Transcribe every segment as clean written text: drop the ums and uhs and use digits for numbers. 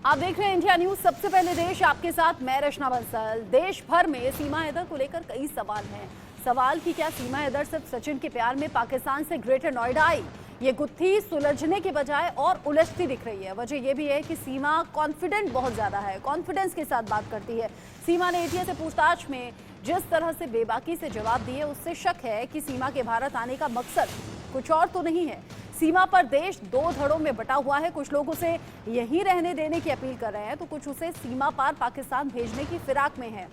आप देख रहे हैं इंडिया न्यूज, सबसे पहले देश, आपके साथ मैं रचना बंसल। देश भर में सीमा हैदर को लेकर कई सवाल हैं। सवाल कि क्या सीमा हैदर सिर्फ सचिन के प्यार में पाकिस्तान से ग्रेटर नोएडा आई? ये गुत्थी सुलझने के बजाय और उलझती दिख रही है। वजह यह भी है कि सीमा कॉन्फिडेंट बहुत ज्यादा है, कॉन्फिडेंस के साथ बात करती है। सीमा ने एटीएस से पूछताछ में जिस तरह से बेबाकी से जवाब दिए, उससे शक है कि सीमा के भारत आने का मकसद कुछ और तो नहीं है। सीमा पर देश दो धड़ों में बटा हुआ है। कुछ लोग उसे यहीं रहने देने की अपील कर रहे हैं, तो कुछ उसे सीमा पार पाकिस्तान भेजने की फिराक में है।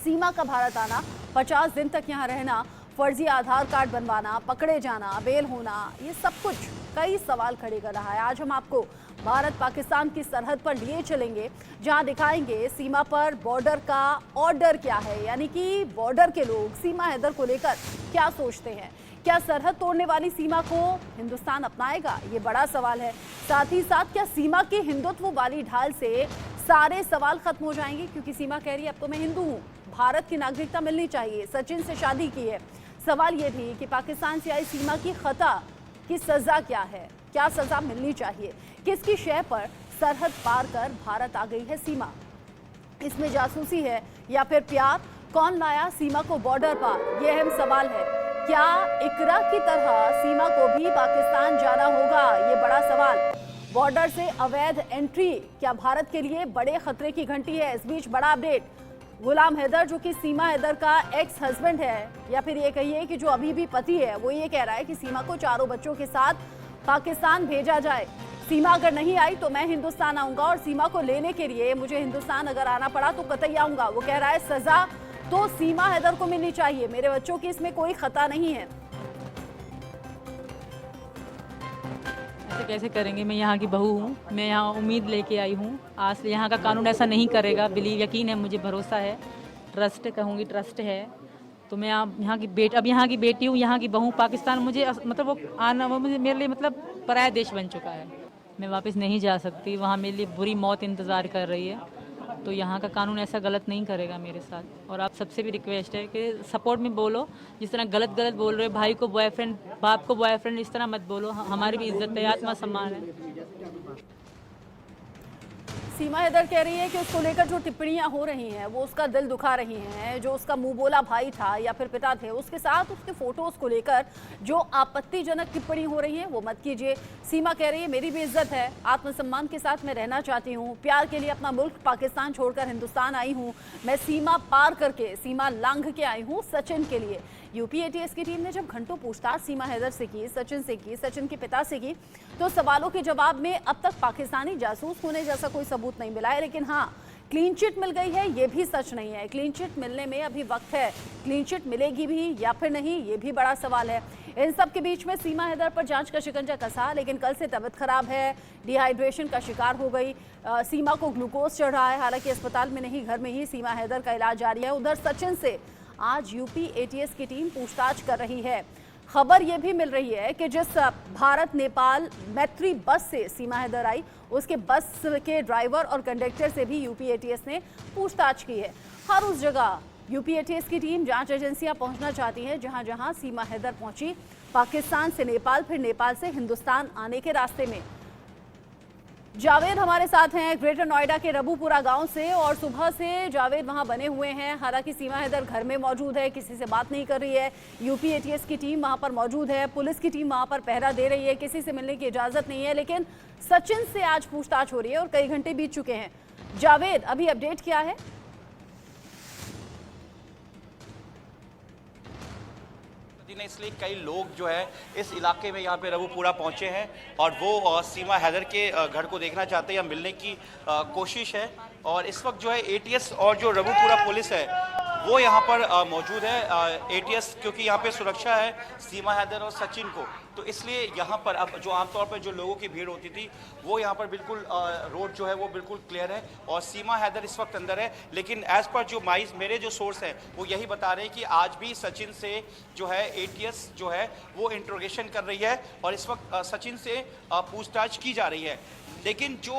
सीमा का भारत आना, 50 दिन तक यहां रहना, फर्जी आधार कार्ड बनवाना, पकड़े जाना, बेल होना, ये सब कुछ कई सवाल खड़े कर रहा है। आज हम आपको भारत पाकिस्तान की सरहद पर लिए चलेंगे, जहां दिखाएंगे सीमा पर बॉर्डर का ऑर्डर क्या है, यानी कि बॉर्डर के लोग सीमा हैदर को लेकर क्या सोचते हैं। क्या सरहद तोड़ने वाली सीमा को हिंदुस्तान अपनाएगा? ये बड़ा सवाल है। साथ ही साथ क्या सीमा की हिंदुत्व वाली ढाल से सारे सवाल खत्म हो जाएंगे? क्योंकि सीमा कह रही है अब तो मैं हिंदू हूँ, भारत की नागरिकता मिलनी चाहिए, सचिन से शादी की है। सवाल ये भी कि पाकिस्तान से आई सीमा की खता की सजा क्या है, क्या सजा मिलनी चाहिए? किसकी शय पर सरहद पार कर भारत आ गई है सीमा? इसमें जासूसी है या फिर प्यार? कौन लाया सीमा को बॉर्डर पर? यह अहम सवाल है। क्या इकरा की तरह सीमा को भी पाकिस्तान जाना होगा? ये बड़ा सवाल। बॉर्डर से अवैध एंट्री क्या भारत के लिए बड़े खतरे की घंटी है? इस बीच बड़ा अपडेट, गुलाम हैदर जो कि सीमा हैदर का एक्स हस्बैंड है, या फिर ये कहिए कि जो अभी भी पति है, वो ये कह रहा है कि सीमा को चारों बच्चों के साथ पाकिस्तान भेजा जाए। सीमा अगर नहीं आई तो मैं हिंदुस्तान आऊंगा, और सीमा को लेने के लिए मुझे हिंदुस्तान अगर आना पड़ा तो कतई आऊंगा। वो कह रहा है सजा तो सीमा हैदर को मिलनी चाहिए, मेरे बच्चों की इसमें कोई खता नहीं है। ऐसे कैसे करेंगे? मैं यहाँ की बहू हूँ, मैं यहाँ उम्मीद लेके आई हूँ। आज से यहाँ का कानून ऐसा नहीं करेगा, बिलीव, यकीन है, मुझे भरोसा है, ट्रस्ट कहूँगी, ट्रस्ट है। तो मैं यहाँ की बेटी हूँ, यहाँ की बहू। पाकिस्तान मुझे मतलब वो आना, वो मुझे मेरे लिए मतलब पराया देश बन चुका है। मैं वापस नहीं जा सकती, वहाँ मेरे लिए बुरी मौत इंतज़ार कर रही है। तो यहाँ का कानून ऐसा गलत नहीं करेगा मेरे साथ। और आप सबसे भी रिक्वेस्ट है कि सपोर्ट में बोलो, जिस तरह गलत बोल रहे हो, भाई को बॉयफ्रेंड, बाप को बॉयफ्रेंड, इस तरह मत बोलो। हमारी भी इज्जत है, आत्मा सम्मान है। सीमा हैदर कह रही है कि उसको लेकर जो टिप्पणियां हो रही हैं वो उसका दिल दुखा रही हैं। जो उसका मुंह बोला भाई था या फिर पिता थे, उसके साथ उसके फोटोज को लेकर जो आपत्तिजनक टिप्पणी हो रही है वो मत कीजिए। सीमा कह रही है मेरी भी इज्जत है, आत्मसम्मान के साथ मैं रहना चाहती हूँ, प्यार के लिए अपना मुल्क पाकिस्तान छोड़कर हिंदुस्तान आई हूँ, मैं सीमा पार करके, सीमा लांघ के आई हूँ सचिन के लिए। यूपी एटीएस की टीम ने जब घंटों पूछताछ सीमा हैदर से की, सचिन के पिता से की, तो सवालों के जवाब में अब तक पाकिस्तानी जासूस होने जैसा कोई सबूत नहीं मिला है। लेकिन हाँ, क्लीन चिट मिल गई है, ये भी सच नहीं है। क्लीन चिट मिलने में अभी वक्त है, क्लीन चिट मिलेगी भी या फिर नहीं, ये भी बड़ा सवाल है। इन सब के बीच में सीमा हैदर पर जांच का शिकंजा कसा, लेकिन कल से तबीयत खराब है, डिहाइड्रेशन का शिकार हो गई। सीमा को ग्लूकोज चढ़ रहा है, हालांकि अस्पताल में नहीं, घर में ही सीमा हैदर का इलाज जारी है। उधर सचिन से आज यूपी एटीएस की टीम पूछताछ कर रही है। खबर यह भी मिल रही है कि जिस भारत नेपाल मैत्री बस से सीमा हैदर आई, उसके बस के ड्राइवर और कंडक्टर से भी यूपी एटीएस ने पूछताछ की है। हर उस जगह यूपी एटीएस की टीम, जांच एजेंसियां पहुंचना चाहती हैं जहां जहां सीमा हैदर पहुंची, पाकिस्तान से नेपाल, फिर नेपाल से हिंदुस्तान आने के रास्ते में। जावेद हमारे साथ हैं ग्रेटर नोएडा के रबूपुरा गांव से, और सुबह से जावेद वहां बने हुए हैं। हालांकि सीमा हैदर घर में मौजूद है, किसी से बात नहीं कर रही है। यूपी एटीएस की टीम वहां पर मौजूद है, पुलिस की टीम वहां पर पहरा दे रही है, किसी से मिलने की इजाजत नहीं है। लेकिन सचिन से आज पूछताछ हो रही है और कई घंटे बीत चुके हैं। जावेद, अभी अपडेट क्या है? इसलिए कई लोग जो है इस इलाके में यहाँ पे रबूपुरा पहुंचे हैं और वो सीमा हैदर के घर को देखना चाहते हैं या मिलने की कोशिश है। और इस वक्त जो है एटीएस और जो रबूपुरा पुलिस है वो यहाँ पर मौजूद है। एटीएस क्योंकि यहाँ पे सुरक्षा है सीमा हैदर और सचिन को, तो इसलिए यहाँ पर अब जो आमतौर पर जो लोगों की भीड़ होती थी वो यहाँ पर बिल्कुल रोड जो है वो बिल्कुल क्लियर है और सीमा हैदर इस वक्त अंदर है। लेकिन एज पर जो मेरे जो सोर्स है वो यही बता रहे हैं कि आज भी सचिन से जो है एटीएस जो है वो इंट्रोगेशन कर रही है और इस वक्त सचिन से पूछताछ की जा रही है। लेकिन जो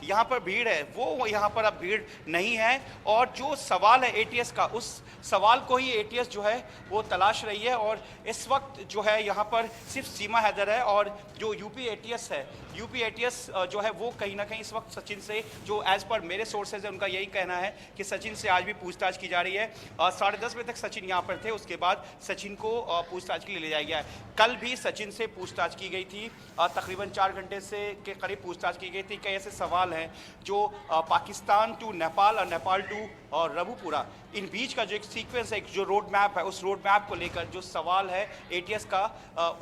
यहाँ पर भीड़ है वो यहाँ पर अब भीड़ नहीं है, और जो सवाल है एटीएस का, उस सवाल को ही एटीएस जो है वो तलाश रही है। और इस वक्त जो है यहाँ पर सिर्फ सीमा हैदर है, और जो यूपी एटीएस है, यूपी एटीएस जो है वो कहीं ना कहीं इस वक्त सचिन से, जो एज पर मेरे सोर्सेज है उनका यही कहना है कि सचिन से आज भी पूछताछ की जा रही है। 10:30 बजे तक सचिन यहाँ पर थे, उसके बाद सचिन को पूछताछ के लिए ले जाया गया है। कल भी सचिन से पूछताछ की गई थी, तकरीबन 4 घंटे से के करीब पूछताछ की गई थी। कई ऐसे सवाल हैं जो पाकिस्तान टू नेपाल और नेपाल टू और रबुपुरा, इन बीच का जो एक सीक्वेंस है, जो रोड मैप है, उस रोड मैप को लेकर जो सवाल है एटीएस का,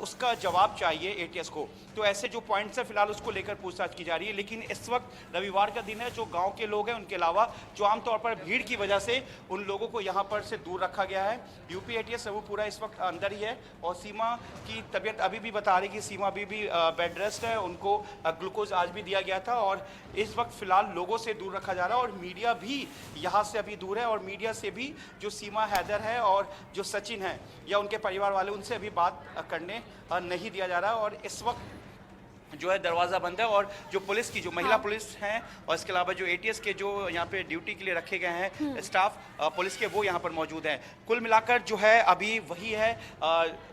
उसका जवाब चाहिए एटीएस को। तो ऐसे जो पॉइंट्स है फिलहाल उसको लेकर पूछताछ की जा रही है। लेकिन इस वक्त रविवार का दिन है, जो गांव के लोग हैं उनके अलावा जो आमतौर पर भीड़ की वजह से उन लोगों को यहाँ पर से दूर रखा गया है। यूपी एटीएस रबुपुरा इस वक्त अंदर ही है, और सीमा की तबीयत अभी भी बता रही कि सीमा अभी भी बेड रेस्ट है, उनको ग्लूकोज आज भी दिया गया था, और इस वक्त फिलहाल लोगों से दूर रखा जा रहा है। और मीडिया भी यहाँ से अभी दूर है, और मीडिया से भी जो सीमा हैदर है और जो सचिन है या उनके परिवार वाले, उनसे अभी बात करने नहीं दिया जा रहा। और इस वक्त जो है दरवाज़ा बंद है, और जो पुलिस की, जो महिला पुलिस हैं, और इसके अलावा जो एटीएस के जो यहाँ पे ड्यूटी के लिए रखे गए हैं स्टाफ पुलिस के, वो यहाँ पर मौजूद हैं। कुल मिलाकर जो है अभी वही है,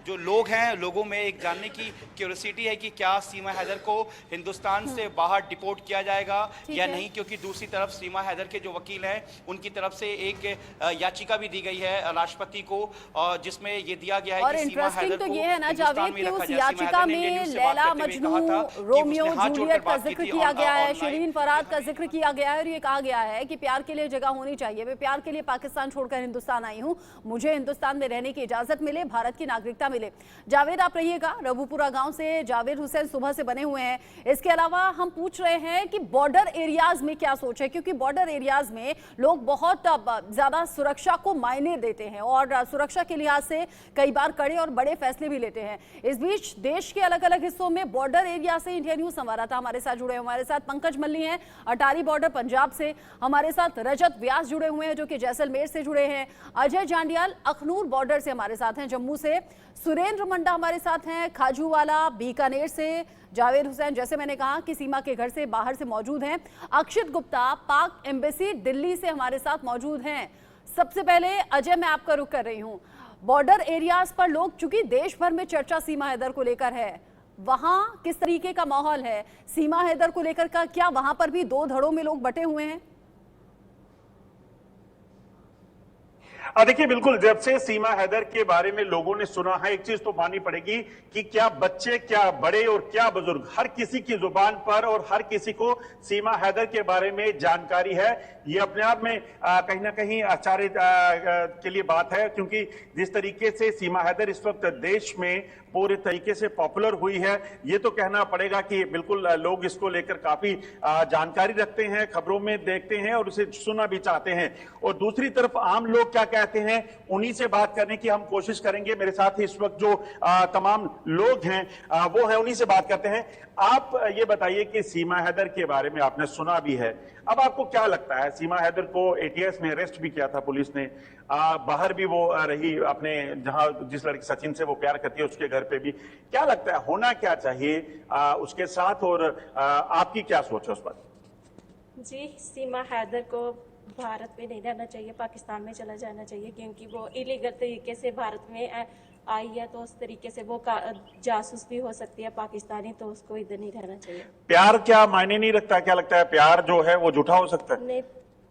जो लोग हैं, लोगों में एक जानने की क्यूरियोसिटी है कि क्या सीमा हैदर को हिंदुस्तान से बाहर डिपोर्ट किया जाएगा या नहीं, क्योंकि दूसरी तरफ सीमा हैदर के जो वकील हैं उनकी तरफ से एक याचिका भी दी गई है राष्ट्रपति को, जिसमें ये दिया गया है कि सीमा हैदर को तो ये है ना जावेद कि उस याचिका में लैला मजनू, रोमियो जूलियट का जिक्र किया गया है, शिरीन फरहाद का जिक्र किया गया है, और ये कहा गया है कि प्यार के लिए जगह होनी चाहिए। मैं प्यार के लिए पाकिस्तान छोड़कर हिंदुस्तान आई हूं, मुझे हिंदुस्तान में रहने की इजाजत मिले, भारत की नागरिकता मिले। जावेद आप रहिएगा, रबुपुरा गांव से जावेद हुसैन सुबह से बने हुए हैं। इसके अलावा हम पूछ रहे हैं कि बॉर्डर एरियाज में क्या सोच है, क्योंकि बॉर्डर एरियाज में लोग बहुत ज्यादा सुरक्षा को मायने देते हैं और सुरक्षा के लिहाज से कई बार कड़े और बड़े फैसले भी लेते हैं। इस बीच देश के अलग अलग हिस्सों में बॉर्डर एरिया से इंडिया न्यूज संवाददाता हमारे साथ जुड़े, हमारे साथ पंकज मल्ली हैं अटारी बॉर्डर पंजाब से, हमारे साथ रजत व्यास जुड़े हुए हैं जो कि जैसलमेर से जुड़े हैं, अजय जांडियाल अखनूर बॉर्डर से हमारे साथ हैं जम्मू से, सुरेंद्र मंडा हमारे साथ हैं खाजूवाला बीकानेर से, जावेद हुसैन जैसे मैंने कहा कि सीमा के घर से बाहर से मौजूद हैं, अक्षित गुप्ता पाक एम्बेसी दिल्ली से हमारे साथ मौजूद हैं। सबसे पहले अजय, मैं आपका रुख कर रही हूं, बॉर्डर एरियाज पर लोग, चूंकि देश भर में चर्चा सीमा हैदर को लेकर है, वहां किस तरीके का माहौल है? सीमा हैदर को लेकर का क्या वहां पर भी दो धड़ों में लोग बटे हुए हैं? देखिए, बिल्कुल, जब से सीमा हैदर के बारे में लोगों ने सुना है, एक चीज तो माननी पड़ेगी कि क्या बच्चे, क्या बड़े और क्या बुजुर्ग, हर किसी की जुबान पर और हर किसी को सीमा हैदर के बारे में जानकारी है। ये अपने आप में कहीं ना कहीं आश्चर्य के लिए बात है, क्योंकि जिस तरीके से सीमा हैदर इस वक्त देश में पूरे तरीके से पॉपुलर हुई है, ये तो कहना पड़ेगा कि बिल्कुल लोग इसको लेकर काफी जानकारी रखते हैं, खबरों में देखते हैं और उसे सुनना भी चाहते हैं। और दूसरी तरफ आम लोग क्या कहते हैं, उन्हीं से बात करने की हम कोशिश करेंगे। मेरे साथ इस वक्त जो तमाम लोग हैं वो है, उन्हीं से बात करते हैं। आप ये बताइए कि सीमा हैदर के बारे में आपने सुना भी है, अब आपको क्या लगता है? सीमा हैदर को एटीएस में अरेस्ट भी किया था पुलिस ने, बाहर भी वो रही अपने, जहां जिस लड़की सचिन से वो प्यार करती है उसके घर पे भी। क्या लगता है होना क्या चाहिए उसके साथ, और आपकी क्या सोच है उस पर? जी, सीमा हैदर को भारत में नहीं रहना चाहिए, पाकिस्तान में चला जाना चाहिए, क्योंकि वो इलीगल तरीके से भारत में आई है, तो उस तरीके से वो जासूस भी हो सकती है पाकिस्तानी, तो उसको इधर नहीं रहना चाहिए। प्यार क्या मायने नहीं रखता? क्या लगता है प्यार जो है वो झूठा हो सकता है? नहीं,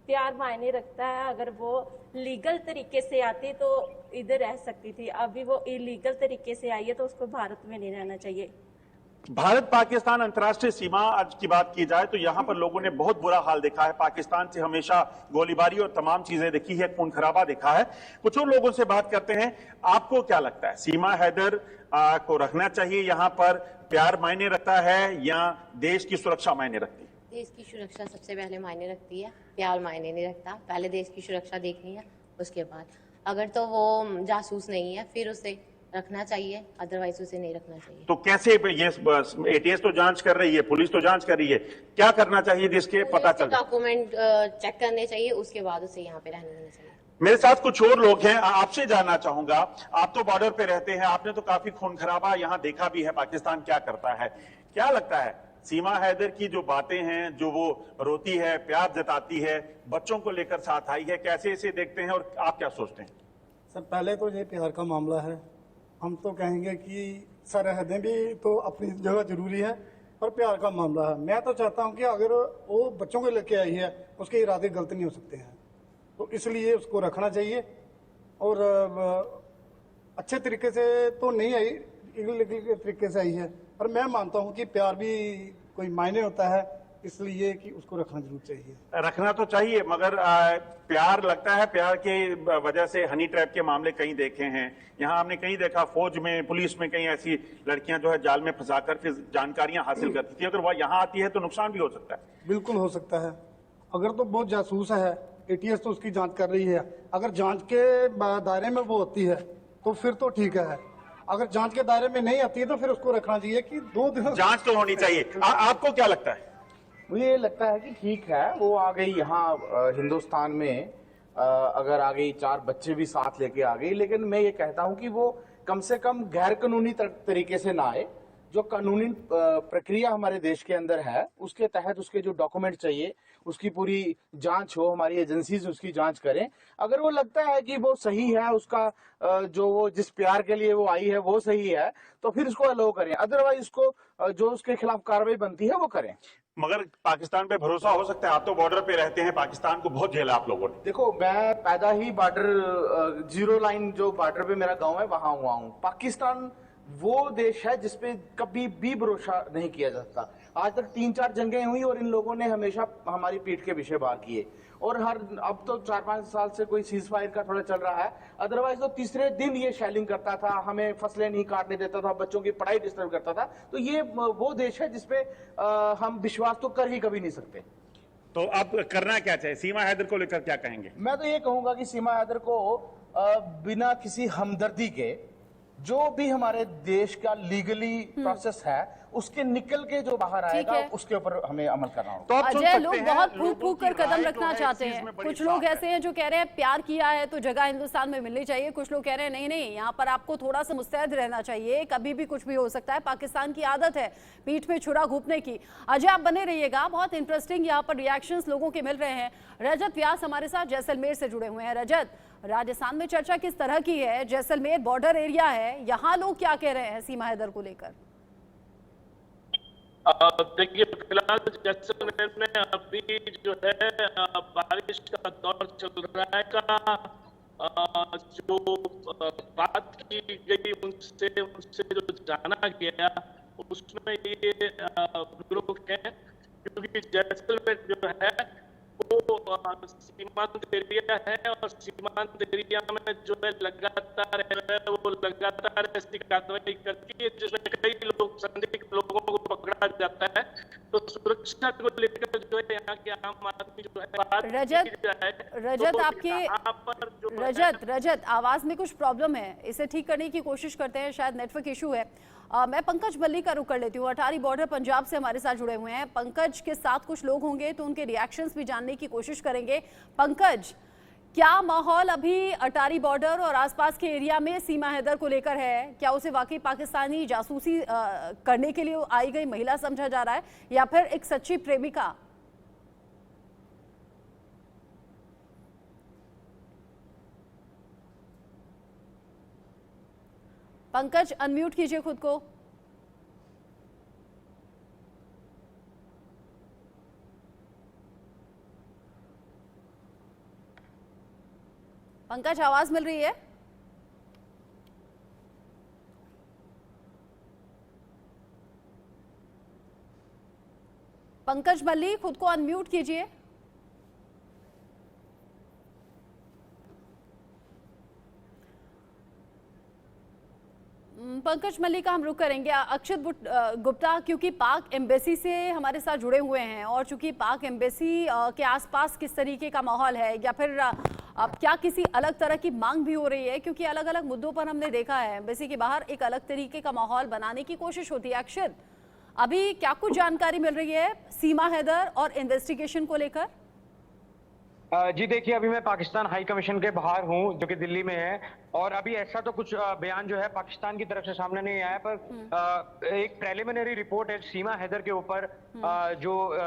प्यार मायने रखता है। अगर वो लीगल तरीके से आती तो इधर रह सकती थी, अभी वो इलीगल तरीके से आई है तो उसको भारत में नहीं रहना चाहिए। भारत पाकिस्तान अंतर्राष्ट्रीय सीमा आज की बात की जाए तो यहां पर लोगों ने बहुत बुरा हाल देखा है। पाकिस्तान से हमेशा गोलीबारी और तमाम चीजें देखी है, खून खराबा देखा है। कुछ और लोगों से बात करते हैं, आपको क्या लगता है सीमा हैदर को रखना चाहिए यहाँ पर? प्यार मायने रखता है या देश की सुरक्षा मायने रखती है? देश की सुरक्षा सबसे पहले मायने रखती है, प्यार मायने नहीं रखता। पहले देश की सुरक्षा देखनी है, उसके बाद अगर तो वो जासूस नहीं है फिर उसे रखना चाहिए, अदरवाइज उसे नहीं रखना चाहिए। तो कैसे? ये एटीएस तो जांच कर रही है, पुलिस तो जांच कर रही है, क्या करना चाहिए जिसके पता चल? डॉक्यूमेंट चेक करने चाहिए, उसके बाद उसे यहाँ पे रहने देना चाहिए। मेरे साथ कुछ और लोग हैं, आपसे जानना चाहूंगा। आप तो बॉर्डर पे रहते हैं, आपने तो काफी खून खराबा यहाँ देखा भी है, पाकिस्तान क्या करता है। क्या लगता है सीमा हैदर की जो बातें हैं, जो वो रोती है, प्यार जताती है, बच्चों को लेकर साथ आई है, कैसे इसे देखते हैं और आप क्या सोचते हैं? सर पहले तो ये प्यार का मामला है। हम तो कहेंगे कि सरहदें भी तो अपनी जगह जरूरी है, पर प्यार का मामला है। मैं तो चाहता हूं कि अगर वो बच्चों को लेके आई है, उसके इरादे गलत नहीं हो सकते हैं, तो इसलिए उसको रखना चाहिए। और अच्छे तरीके से तो नहीं आई, इलीगल तरीके से आई है, पर मैं मानता हूं कि प्यार भी कोई मायने होता है, इसलिए कि उसको रखना जरूर चाहिए। रखना तो चाहिए, मगर प्यार लगता है, प्यार के वजह से हनी ट्रैप के मामले कहीं देखे हैं। यहाँ हमने कहीं देखा, फौज में, पुलिस में कहीं ऐसी लड़कियां जो है जाल में फंसाकर फिर जानकारियां हासिल करती थी। अगर वह यहाँ आती है तो नुकसान भी हो सकता है। बिल्कुल हो सकता है। अगर तो बहुत जासूस है, एटीएस तो उसकी जांच कर रही है, अगर जांच के दायरे में वो होती है तो फिर तो ठीक है। अगर जांच के दायरे में नहीं आती है तो फिर उसको रखना चाहिए कि 2 दिन जांच तो होनी चाहिए। आपको क्या लगता है? मुझे ये लगता है कि ठीक है, वो आ गई यहाँ हिंदुस्तान में, अगर आ गई, 4 बच्चे भी साथ लेके आ गई, लेकिन मैं ये कहता हूँ कि वो कम से कम गैर कानूनी तरीके से ना आए। जो कानूनी प्रक्रिया हमारे देश के अंदर है, उसके तहत उसके जो डॉक्यूमेंट चाहिए, उसकी पूरी जांच हो, हमारी एजेंसीज उसकी जांच करें। अगर वो लगता है कि वो सही है, उसका जो वो जिस प्यार के लिए वो आई है वो सही है, तो फिर उसको अलाउ करें। अदरवाइज उसको जो उसके खिलाफ कार्रवाई बनती है वो करें। मगर पाकिस्तान पे भरोसा हो सकता है? आप तो बॉर्डर पे रहते हैं, पाकिस्तान को बहुत झेला आप लोगों ने। देखो, मैं पैदा ही बॉर्डर, जीरो लाइन जो बॉर्डर पे मेरा गांव है, वहां हुआ हूँ। पाकिस्तान वो देश है जिसपे कभी भी भरोसा नहीं किया जाता। आज तक 3-4 जंगें हुई और इन लोगों ने हमेशा हमारी पीठ के पीछे वार किए। और अब तो 4-5 साल से कोई सीज फायर का थोड़ा चल रहा है, अदरवाइज तो तीसरे दिन ये शेलिंग करता था, हमें फसलें नहीं काटने देता था, बच्चों की पढ़ाई डिस्टर्ब करता था। तो ये वो देश है जिसपे हम विश्वास तो कर ही कभी नहीं सकते। तो अब करना क्या चाहिए? सीमा हैदर को लेकर क्या कहेंगे? मैं तो ये कहूंगा कि सीमा हैदर को बिना किसी हमदर्दी के, जो भी हमारे देश का लीगली प्रोसेस है, उसके निकल के जो बाहर आएगा उसके ऊपर हमें अमल करना होगा। तो आप सुन अजय, सकते लोग हैं, बहुत फूक लोगों फूक की कर कदम राय रखना जो है चाहते इस चीज हैं। में बड़ी कुछ लोग साफ ऐसे हैं जो कह रहे हैं प्यार किया है तो जगह हिंदुस्तान में मिलनी चाहिए, कुछ लोग कह रहे हैं नहीं नहीं, यहाँ पर आपको थोड़ा सा मुस्तैद रहना चाहिए, कभी भी कुछ भी हो सकता है, पाकिस्तान की आदत है पीठ में छुरा घूपने की। अजय, आप बने रहिएगा, बहुत इंटरेस्टिंग यहाँ पर रिएक्शंस लोगों के मिल रहे हैं। रजत व्यास हमारे साथ जैसलमेर से जुड़े हुए हैं। रजत, राजस्थान में चर्चा किस तरह की है? जैसलमेर बॉर्डर एरिया है, यहाँ लोग क्या कह रहे हैं सीमा हैदर को लेकर? देखिए, फिलहाल जैसलमेर में अभी जो है बारिश का दौर चल रहा है का जो बात की गई उनसे जो जाना गया उसमें ये लोग हैं, क्योंकि जैसलमेर जो है वो सीमांत एरिया है और सीमांत एरिया में जो है लगातार ऐसी कार्रवाई करती है जिसमें कई लोग, संदिग्ध लोगों को पकड़ा जाता है। तो सुरक्षा को लेकर जो है यहाँ के आम आदमी जो है रजत आवाज में कुछ प्रॉब्लम है, इसे ठीक करने की कोशिश करते हैं, शायद नेटवर्क इशू है। मैं पंकज बल्ली का रुख कर लेती हूँ, अटारी बॉर्डर पंजाब से हमारे साथ जुड़े हुए हैं। पंकज के साथ कुछ लोग होंगे तो उनके रिएक्शंस भी जानने की कोशिश करेंगे। पंकज, क्या माहौल अभी अटारी बॉर्डर और आसपास के एरिया में सीमा हैदर को लेकर है? क्या उसे वाकई पाकिस्तानी जासूसी करने के लिए आई गई महिला समझा जा रहा है या फिर एक सच्ची प्रेमिका? पंकज, अनम्यूट कीजिए खुद को। पंकज, आवाज मिल रही है? पंकज मल्ली, खुद को अनम्यूट कीजिए। पंकज मल्ली का हम रुख करेंगे। अक्षत गुप्ता, क्योंकि पाक एम्बेसी से हमारे साथ जुड़े हुए हैं और चूंकि पाक एम्बेसी के आसपास किस तरीके का माहौल है या फिर क्या किसी अलग तरह की मांग भी हो रही है? क्योंकि अलग अलग मुद्दों पर हमने देखा है एम्बेसी के बाहर एक अलग तरीके का माहौल बनाने की कोशिश होती है। अक्षत, अभी क्या कुछ जानकारी मिल रही है सीमा हैदर और इन्वेस्टिगेशन को लेकर? जी देखिए, अभी मैं पाकिस्तान हाई कमीशन के बाहर हूँ जो कि दिल्ली में है, और अभी ऐसा तो कुछ बयान जो है पाकिस्तान की तरफ से सामने नहीं आया, पर एक प्रेलिमिनरी रिपोर्ट है सीमा हैदर के ऊपर, जो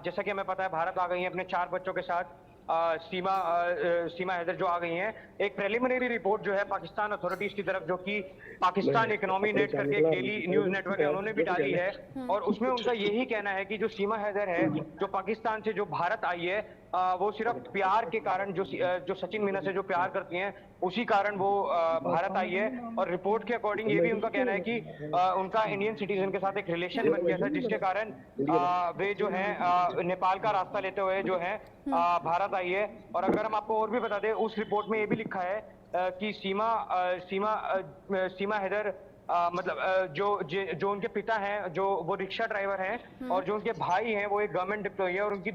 जैसा कि हमें पता है भारत आ गई है अपने 4 बच्चों के साथ। सीमा हैदर जो आ गई हैं, एक प्रेलिमिनरी रिपोर्ट जो है पाकिस्तान अथॉरिटीज की तरफ, जो कि पाकिस्तान इकोनॉमी नेट करके एक डेली न्यूज नेटवर्क है, उन्होंने भी डाली है, और उसमें उनका यही कहना है कि जो सीमा हैदर है जो पाकिस्तान से जो भारत आई है, वो सिर्फ प्यार के कारण, जो सचिन मीना से जो प्यार करती हैं उसी कारण वो भारत आई है। और रिपोर्ट के अकॉर्डिंग ये भी उनका कहना है कि उनका इंडियन सिटीजन के साथ एक रिलेशन बन गया था, जिसके कारण वे जो है नेपाल का रास्ता लेते हुए जो है भारत आई है। और अगर हम आपको और भी बता दें, उस रिपोर्ट में ये भी लिखा है कि सीमा हैदर जो उनके पिता हैं, जो वो रिक्शा ड्राइवर हैं, और जो उनके भाई हैं वो एक गवर्नमेंट एम्प्लॉई है, और उनकी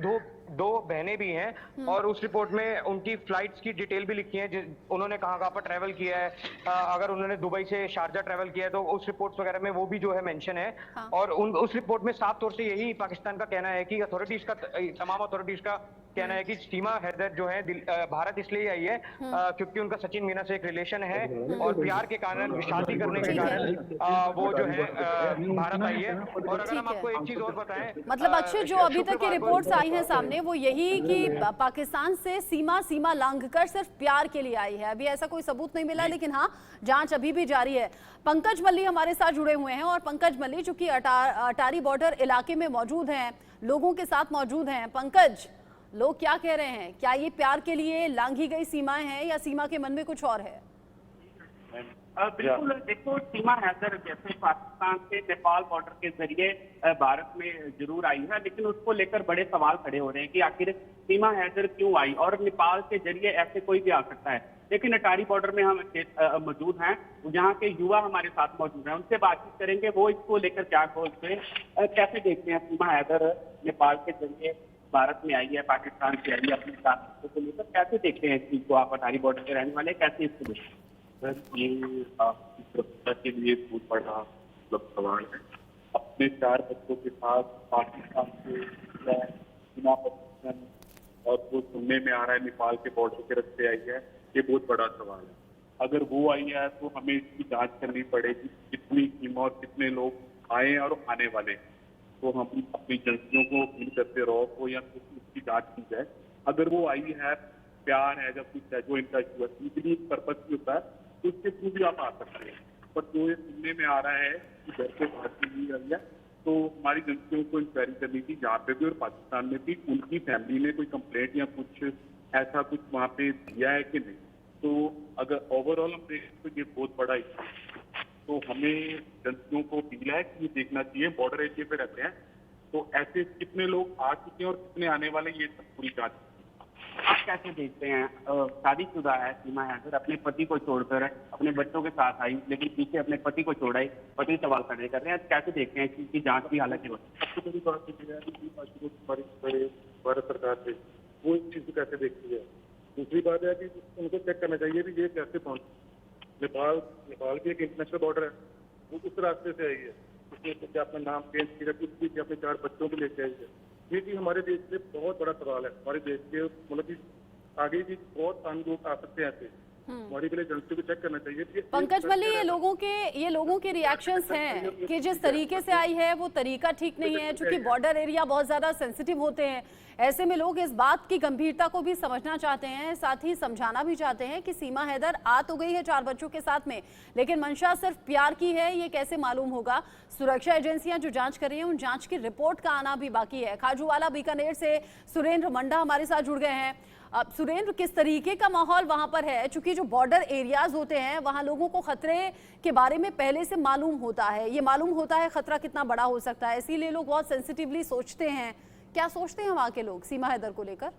दो बहनें भी हैं। और उस रिपोर्ट में उनकी फ्लाइट्स की डिटेल भी लिखी है, उन्होंने कहाँ पर ट्रैवल किया है, अगर उन्होंने दुबई से शारजा ट्रैवल किया है तो उस रिपोर्ट्स वगैरह में वो भी जो है मेंशन है। और उस रिपोर्ट में साफ तौर से यही पाकिस्तान का कहना है कि तमाम अथॉरिटीज का कहना है कि सीमा हैदर जो है भारत इसलिए आई है क्योंकि उनका सचिन मीना से एक रिलेशन है, और प्यार के कारण, शादी करने के कारण वो जो है भारत आई है। और अगर हम आपको एक चीज और बताएं, मतलब अक्षय, जो अभी तक की रिपोर्ट्स आई हैं सामने वो यही कि पाकिस्तान से सीमा लांघकर सिर्फ प्यार के लिए आई है। अभी ऐसा कोई सबूत नहीं मिला, लेकिन हाँ, जांच अभी भी जारी है। पंकज मल्ली हमारे साथ जुड़े हुए हैं, और पंकज मल्ली चूंकि अटारी बॉर्डर इलाके में मौजूद हैं, लोगों के साथ मौजूद हैं। पंकज, लोग क्या कह रहे हैं? क्या ये प्यार के लिए लांघी गई सीमाएं हैं, या सीमा के मन में कुछ और है? बिल्कुल, देखो, सीमा हैदर जैसे पाकिस्तान से नेपाल बॉर्डर के जरिए भारत में जरूर आई है, लेकिन उसको लेकर बड़े सवाल खड़े हो रहे हैं कि आखिर सीमा हैदर क्यों आई, और नेपाल के जरिए ऐसे कोई भी आ सकता है। लेकिन अटारी बॉर्डर में हम मौजूद हैं, जहाँ के युवा हमारे साथ मौजूद हैं, उनसे बातचीत करेंगे, वो इसको लेकर क्या सोचते हैं, कैसे देखते हैं सीमा हैदर नेपाल के जरिए भारत में आई है, पाकिस्तान से आई है, अपने साथियों को लेकर कैसे देखते हैं इस चीज को? आप अटारी बॉर्डर के रहने वाले कैसे इसको देखते हैं? ये सुरक्षा के लिए बहुत बड़ा सवाल है। अपने 4 बच्चों के साथ पाकिस्तान से सीमा पर, और वो सुनने में आ रहा है नेपाल के बॉर्डर के रास्ते आई है, ये बहुत बड़ा सवाल है। अगर वो आई है तो हमें इसकी जांच करनी पड़ेगी, कितनी सीमा और कितने लोग आए और आने वाले। तो हम अपनी एजेंसियों को अपील करते रहो को, या उसकी जांच की जाए। अगर वो आई है, प्यार है, जब कुछ है, जो इनका इशू है, इसीलिए पर्पज भी होता है, तो उसके थ्रू भी आप आ सकते हैं। पर जो ये सुनने में आ रहा है कि घर से बाहर की नहीं आई है, तो हमारी एजेंसियों को इंक्वायरी करनी थी, जहाँ पे भी और पाकिस्तान में भी उनकी फैमिली ने कोई कंप्लेंट या कुछ ऐसा कुछ वहाँ पे दिया है कि नहीं। तो अगर ओवरऑल हम देखें तो ये बहुत बड़ा इशू है। तो हमें एजेंसियों को अपील है कि ये देखना चाहिए, बॉर्डर एरिया पे रहते हैं तो ऐसे कितने लोग आ चुके हैं और कितने आने वाले, ये सब पूरी जांच। आप कैसे देखते हैं? शादीशुदा है सीमा हैदर, अपने पति को छोड़कर अपने बच्चों के साथ आई, लेकिन पीछे अपने पति को छोड़ाई, पति सवाल खड़े कर रहे हैं। कैसे देखते हैं इसकी जांच की हालत? सबसे बड़ी बात यह है कि भारत सरकार से वो इस चीज को कैसे देखती है। दूसरी बात है कि उनको चेक करना चाहिए कि ये कैसे पहुंचे। नेपाल की एक इंटरनेशनल बॉर्डर है, वो उस रास्ते से आई है, उसने अपना नाम चेंज किया, कुछ भी अपने 4 बच्चों को लेके आई है। ये चीज हमारे देश में बहुत बड़ा सवाल है। हमारे देश के मतलब कि आगे भी बहुत आम लोग आ सकते हैं ऐसे, हमारी पहले एजेंसी को चेक करना चाहिए। पंकज मल्ली, ये लोगों के रिएक्शंस हैं कि जिस तरीके से आई है वो तरीका ठीक नहीं है, क्योंकि बॉर्डर एरिया बहुत ज्यादा सेंसिटिव होते हैं। ऐसे में लोग इस बात की गंभीरता को भी समझना चाहते हैं, साथ ही समझाना भी चाहते हैं कि सीमा हैदर आ तो गई है 4 बच्चों के साथ में, लेकिन मंशा सिर्फ प्यार की है, ये कैसे मालूम होगा? सुरक्षा एजेंसियां जो जांच कर रही हैं, उन जांच की रिपोर्ट का आना भी बाकी है। खाजूवाला बीकानेर से सुरेंद्र मंडा हमारे साथ जुड़ गए हैं। अब सुरेंद्र, किस तरीके का माहौल वहां पर है? चूंकि जो बॉर्डर एरियाज होते हैं वहां लोगों को खतरे के बारे में पहले से मालूम होता है, ये मालूम होता है खतरा कितना बड़ा हो सकता है, इसीलिए लोग बहुत सेंसिटिवली सोचते हैं। क्या सोचते हैं वहां के लोग सीमा हैदर को लेकर?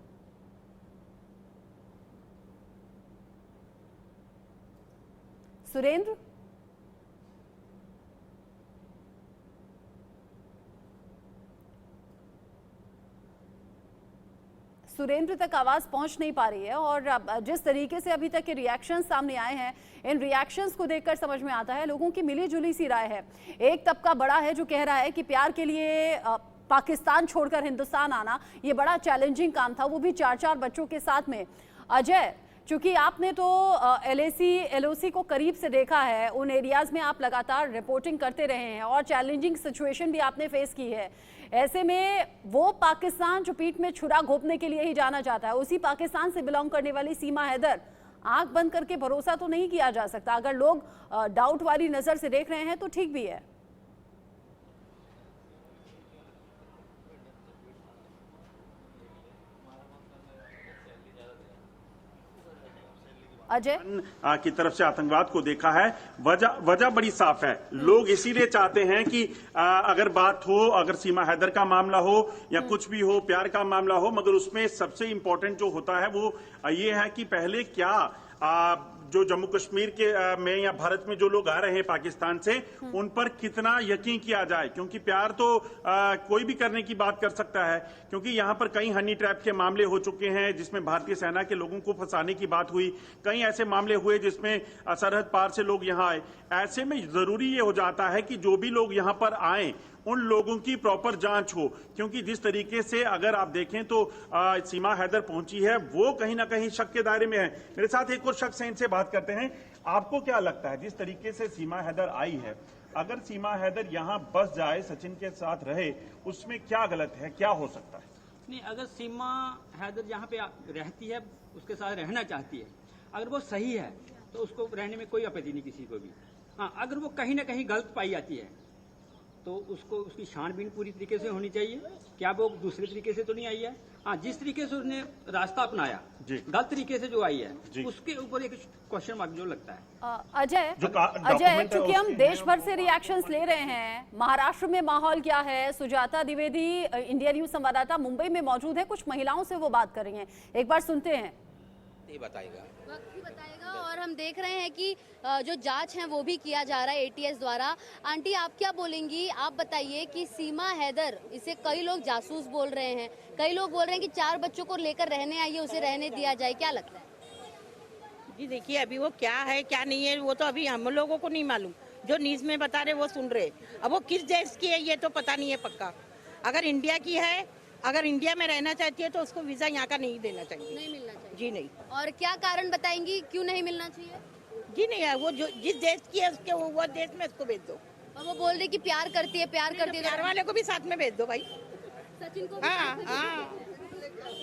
सुरेंद्र, सुरेंद्र तक आवाज पहुंच नहीं पा रही है, और जिस तरीके से अभी तक के रिएक्शंस सामने आए हैं, इन रिएक्शंस को देखकर समझ में आता है लोगों की मिली जुली सी राय है। एक तबका बड़ा है जो कह रहा है कि प्यार के लिए पाकिस्तान छोड़कर हिंदुस्तान आना ये बड़ा चैलेंजिंग काम था, वो भी 4-4 बच्चों के साथ में। अजय, चूंकि आपने तो LOC को करीब से देखा है, उन एरियाज में आप लगातार रिपोर्टिंग करते रहे हैं और चैलेंजिंग सिचुएशन भी आपने फेस की है, ऐसे में वो पाकिस्तान जो पीठ में छुरा घोंपने के लिए ही जाना चाहता है, उसी पाकिस्तान से बिलोंग करने वाली सीमा हैदर, आंख बंद करके भरोसा तो नहीं किया जा सकता। अगर लोग डाउट वाली नजर से देख रहे हैं तो ठीक भी है। अजय की तरफ से आतंकवाद को देखा है, वजह बड़ी साफ है। लोग इसीलिए चाहते हैं कि अगर बात हो, अगर सीमा हैदर का मामला हो या कुछ भी हो, प्यार का मामला हो, मगर उसमें सबसे इंपॉर्टेंट जो होता है वो ये है कि पहले क्या जो जम्मू कश्मीर के में या भारत में जो लोग आ रहे हैं पाकिस्तान से, उन पर कितना यकीन किया जाए, क्योंकि प्यार तो कोई भी करने की बात कर सकता है। क्योंकि यहाँ पर कई हनी ट्रैप के मामले हो चुके हैं जिसमें भारतीय सेना के लोगों को फंसाने की बात हुई, कई ऐसे मामले हुए जिसमें सरहद पार से लोग यहाँ आए। ऐसे में जरूरी ये हो जाता है कि जो भी लोग यहाँ पर आए उन लोगों की प्रॉपर जांच हो, क्योंकि जिस तरीके से अगर आप देखें तो सीमा हैदर पहुंची है वो कहीं ना कहीं शक के दायरे में है। मेरे साथ एक और शख्स है, इनसे बात करते हैं। आपको क्या लगता है, जिस तरीके से सीमा हैदर आई है, अगर सीमा हैदर यहाँ बस जाए, सचिन के साथ रहे, उसमें क्या गलत है, क्या हो सकता है? नहीं, अगर सीमा हैदर यहाँ पे रहती है, उसके साथ रहना चाहती है, अगर वो सही है तो उसको रहने में कोई आपत्ति नहीं किसी को भी। हाँ, अगर वो कहीं ना कहीं गलत पाई जाती है तो उसको उसकी छानबीन पूरी तरीके से होनी चाहिए। क्या वो दूसरे तरीके से तो नहीं आई है? हाँ, जिस तरीके से उसने रास्ता अपनाया, गलत तरीके से जो आई है, उसके ऊपर एक क्वेश्चन मार्क जो लगता है। अजय, चूंकि हम देश भर से रिएक्शंस ले रहे हैं, महाराष्ट्र में माहौल क्या है? सुजाता द्विवेदी, इंडिया न्यूज संवाददाता, मुंबई में मौजूद है, कुछ महिलाओं से वो बात करेंगे, एक बार सुनते हैं। वक्त ही बताएगा। और हम देख रहे हैं कि जो जांच है वो भी किया जा रहा है ATS द्वारा। आंटी, आप क्या बोलेंगी? आप बताइए कि सीमा हैदर, इसे कई लोग जासूस बोल रहे हैं, कई लोग बोल रहे हैं कि 4 बच्चों को लेकर रहने आई है, उसे रहने दिया जाए, क्या लगता है? जी देखिए, अभी वो क्या है क्या नहीं है वो तो अभी हम लोगों को नहीं मालूम। जो न्यूज में बता रहे वो सुन रहे। अब वो किस देश की है ये तो पता नहीं है पक्का। अगर इंडिया की है, अगर इंडिया में रहना चाहती है तो उसको वीजा यहाँ का नहीं देना चाहिए, नहीं मिलना चाहिए। जी नहीं। और क्या कारण बताएंगी क्यों नहीं मिलना चाहिए? जी नहीं है, वो जो जिस देश की है उसके वो देश में उसको भेज दो। और वो बोल रही कि प्यार करती है, प्यार करती है, प्यार वाले को भी साथ में भेज दो भाई, सचिन को। हाँ।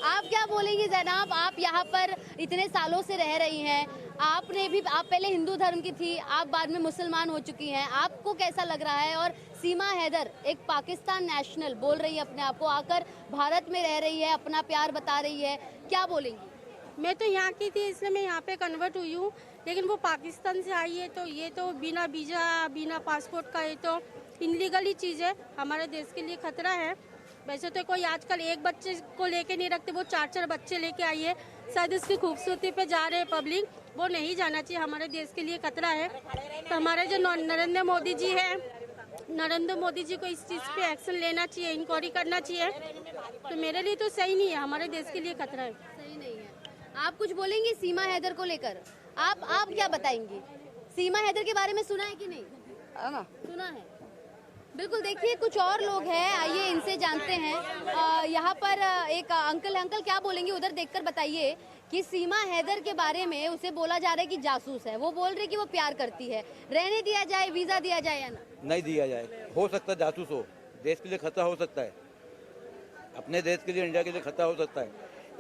आप क्या बोलेंगी जनाब? आप यहाँ पर इतने सालों से रह रही हैं, आपने भी, आप पहले हिंदू धर्म की थी, आप बाद में मुसलमान हो चुकी हैं, आपको कैसा लग रहा है? और सीमा हैदर एक पाकिस्तान नेशनल बोल रही है अपने आप को, आकर भारत में रह रही है, अपना प्यार बता रही है, क्या बोलेंगी? मैं तो यहाँ की थी इसलिए मैं यहाँ पे कन्वर्ट हुई हूँ, लेकिन वो पाकिस्तान से आई है तो ये तो बिना वीजा बिना पासपोर्ट का ये तो इनलीगल ही चीज़ है, हमारे देश के लिए खतरा है। वैसे तो कोई आजकल एक बच्चे को लेके नहीं रखते, वो 4-4 बच्चे लेके आई है, शायद इसकी खूबसूरती पे जा रहे हैं पब्लिक, वो नहीं जाना चाहिए, हमारे देश के लिए खतरा है। तो हमारे जो नरेंद्र मोदी जी है, नरेंद्र मोदी जी को इस चीज़ पे एक्शन लेना चाहिए, इंक्वायरी करना चाहिए। तो मेरे लिए तो सही नहीं है, हमारे देश के लिए खतरा है। सही नहीं है। आप कुछ बोलेंगे सीमा हैदर को लेकर? आप क्या बताएंगी? सीमा हैदर के बारे में सुना है कि नहीं? सुना है, बिल्कुल। देखिए, कुछ और लोग हैं, आइए इनसे जानते हैं। यहाँ पर एक अंकल क्या बोलेंगे उधर देखकर बताइए कि सीमा हैदर के बारे में उसे बोला जा रहा है कि जासूस है, वो बोल रहे कि वो प्यार करती है, रहने दिया जाए, वीजा दिया जाए या नहीं दिया जाए? हो सकता है जासूस हो, देश के लिए खतरा हो सकता है, अपने देश के लिए, इंडिया के लिए खतरा हो सकता है।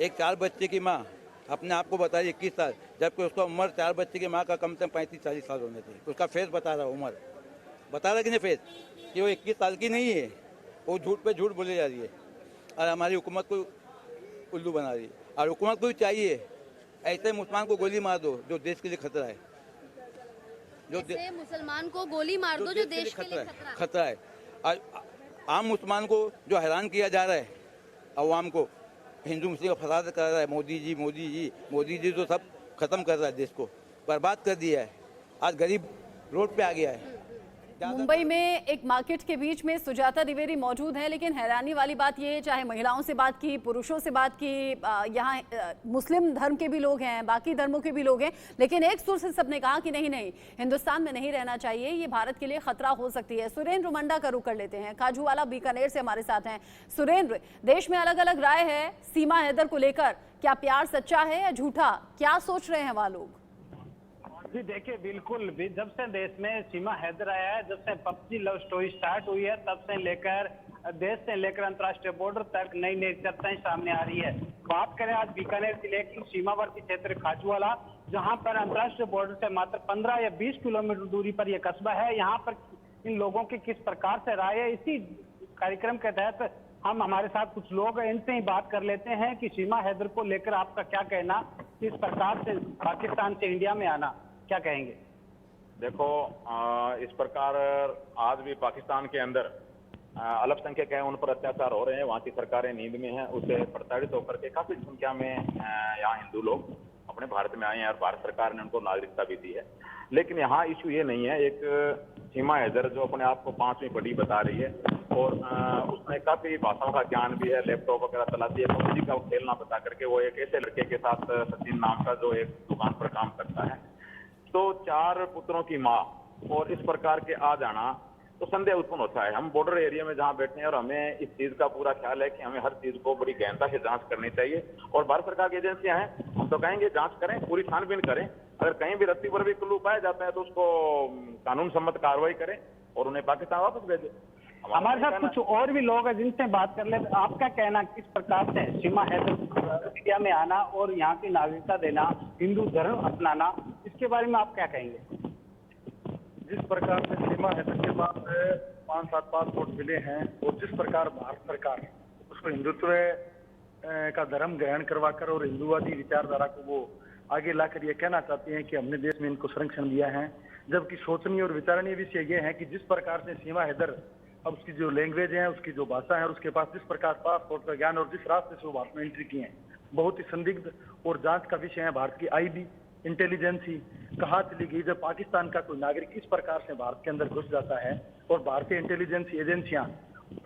एक 4 बच्चे की माँ अपने आप को बता रही 21 साल, जबकि उसका उम्र 4 बच्चे की माँ का कम से कम 35-40 साल होने चाहिए। उसका फेस बता रहा, उम्र बता रहा कि नहीं फेस, कि वो 21 साल की नहीं है, वो झूठ पे झूठ बोले जा रही है और हमारी हुकूमत को उल्लू बना रही है। और हुकूमत को भी चाहिए ऐसे मुसलमान को गोली मार दो जो देश के लिए खतरा है, जो मुसलमान को गोली मार दो जो देश के लिए खतरा है। और आम मुसलमान को जो हैरान किया जा रहा है, अवाम को हिंदू मुस्लिम का फसाद कर रहा है मोदी जी तो सब खत्म कर रहा है, देश को बर्बाद कर दिया है। आज गरीब रोड पे आ गया है, मुंबई में एक मार्केट के बीच में सुजाता द्विवेदी मौजूद है, लेकिन हैरानी वाली बात ये, चाहे महिलाओं से बात की, पुरुषों से बात की, यहाँ मुस्लिम धर्म के भी लोग हैं, बाकी धर्मों के भी लोग हैं, लेकिन एक सुर से सबने कहा कि नहीं नहीं, हिंदुस्तान में नहीं रहना चाहिए, ये भारत के लिए खतरा हो सकती है। सुरेंद्र मंडा का रुख कर लेते हैं, काजूवाला बीकानेर से हमारे साथ हैं। सुरेंद्र, देश में अलग अलग राय है सीमा हैदर को लेकर, क्या प्यार सच्चा है या झूठा, क्या सोच रहे हैं वहाँ लोग? जी देखिए, बिल्कुल भी जब से देश में सीमा हैदर आया है, जब से पबजी लव स्टोरी स्टार्ट हुई है, तब से लेकर देश से लेकर अंतर्राष्ट्रीय बॉर्डर तक नई नई चर्चाएं सामने आ रही है। बात करें आज बीकानेर जिले की सीमावर्ती क्षेत्र खाजूवाला, जहां पर अंतर्राष्ट्रीय बॉर्डर से मात्र 15 या 20 किलोमीटर दूरी पर यह कस्बा है। यहाँ पर इन लोगों की किस प्रकार से राय है, इसी कार्यक्रम के तहत हम हमारे साथ कुछ लोग हैं, इनसे ही बात कर लेते हैं कि सीमा हैदर को लेकर आपका क्या कहना, किस प्रकार से पाकिस्तान से इंडिया में आना, क्या कहेंगे? देखो, इस प्रकार आज भी पाकिस्तान के अंदर अल्पसंख्यक हैं, उन पर अत्याचार हो रहे हैं, वहाँ की सरकारें नींद में हैं, उससे प्रताड़ित होकर के काफी संख्या में यहाँ हिंदू लोग अपने भारत में आए हैं और भारत सरकार ने उनको नागरिकता भी दी है। लेकिन यहाँ इशू ये नहीं है, एक सीमा हैदर जो अपने आप को 5वीं पढ़ी बता रही है और उसमें काफी भाषाओं का ज्ञान भी है, लैपटॉप वगैरह चलाती है, पबजी का खेलना बता करके वो एक ऐसे लड़के के साथ, सचिन नाम का, जो एक दुकान पर काम करता है, तो 4 पुत्रों की माँ, और इस प्रकार के आ जाना तो संदेह उत्पन्न होता है। हम बॉर्डर एरिया में जहाँ बैठे हैं और हमें इस चीज का पूरा ख्याल है कि हमें हर चीज को बड़ी गहनता से जांच करनी चाहिए और भारत सरकार की एजेंसियां हैं, हम तो कहेंगे जांच करें, पूरी छानबीन करें, अगर कहीं भी रत्ती पर भी कुल्लू पाया जाता है तो उसको कानून सम्मत कार्रवाई करें और उन्हें पाकिस्तान वापस भेजें। हमारे साथ कुछ और भी लोग हैं जिनसे बात कर ले, आपका कहना किस प्रकार से सीमा हैदर इंडिया में आना और यहाँ की नागरिकता देना, हिंदू धर्म अपनाना, इसके बारे में आप क्या कहेंगे? जिस प्रकार से सीमा हैदर के पास 5-7 पासपोर्ट मिले हैं और जिस प्रकार भारत सरकार उसको हिंदुत्व का धर्म ग्रहण करवाकर और हिंदुवादी विचारधारा को वो आगे लाकर ये कहना चाहती हैं कि हमने देश में इनको संरक्षण दिया है, जबकि सोचनीय और विचारणीय विषय ये है कि जिस प्रकार से सीमा हैदर, अब उसकी जो लैंग्वेज है, उसकी जो भाषा है और उसके पास जिस प्रकार पासपोर्ट का ज्ञान और जिस रास्ते से वो भारत में एंट्री की है, बहुत ही संदिग्ध और जांच का विषय है। भारत की आईबी इंटेलिजेंस ही कहाँ चली गई जब पाकिस्तान का कोई नागरिक इस प्रकार से भारत के अंदर घुस जाता है और भारतीय इंटेलिजेंस एजेंसियां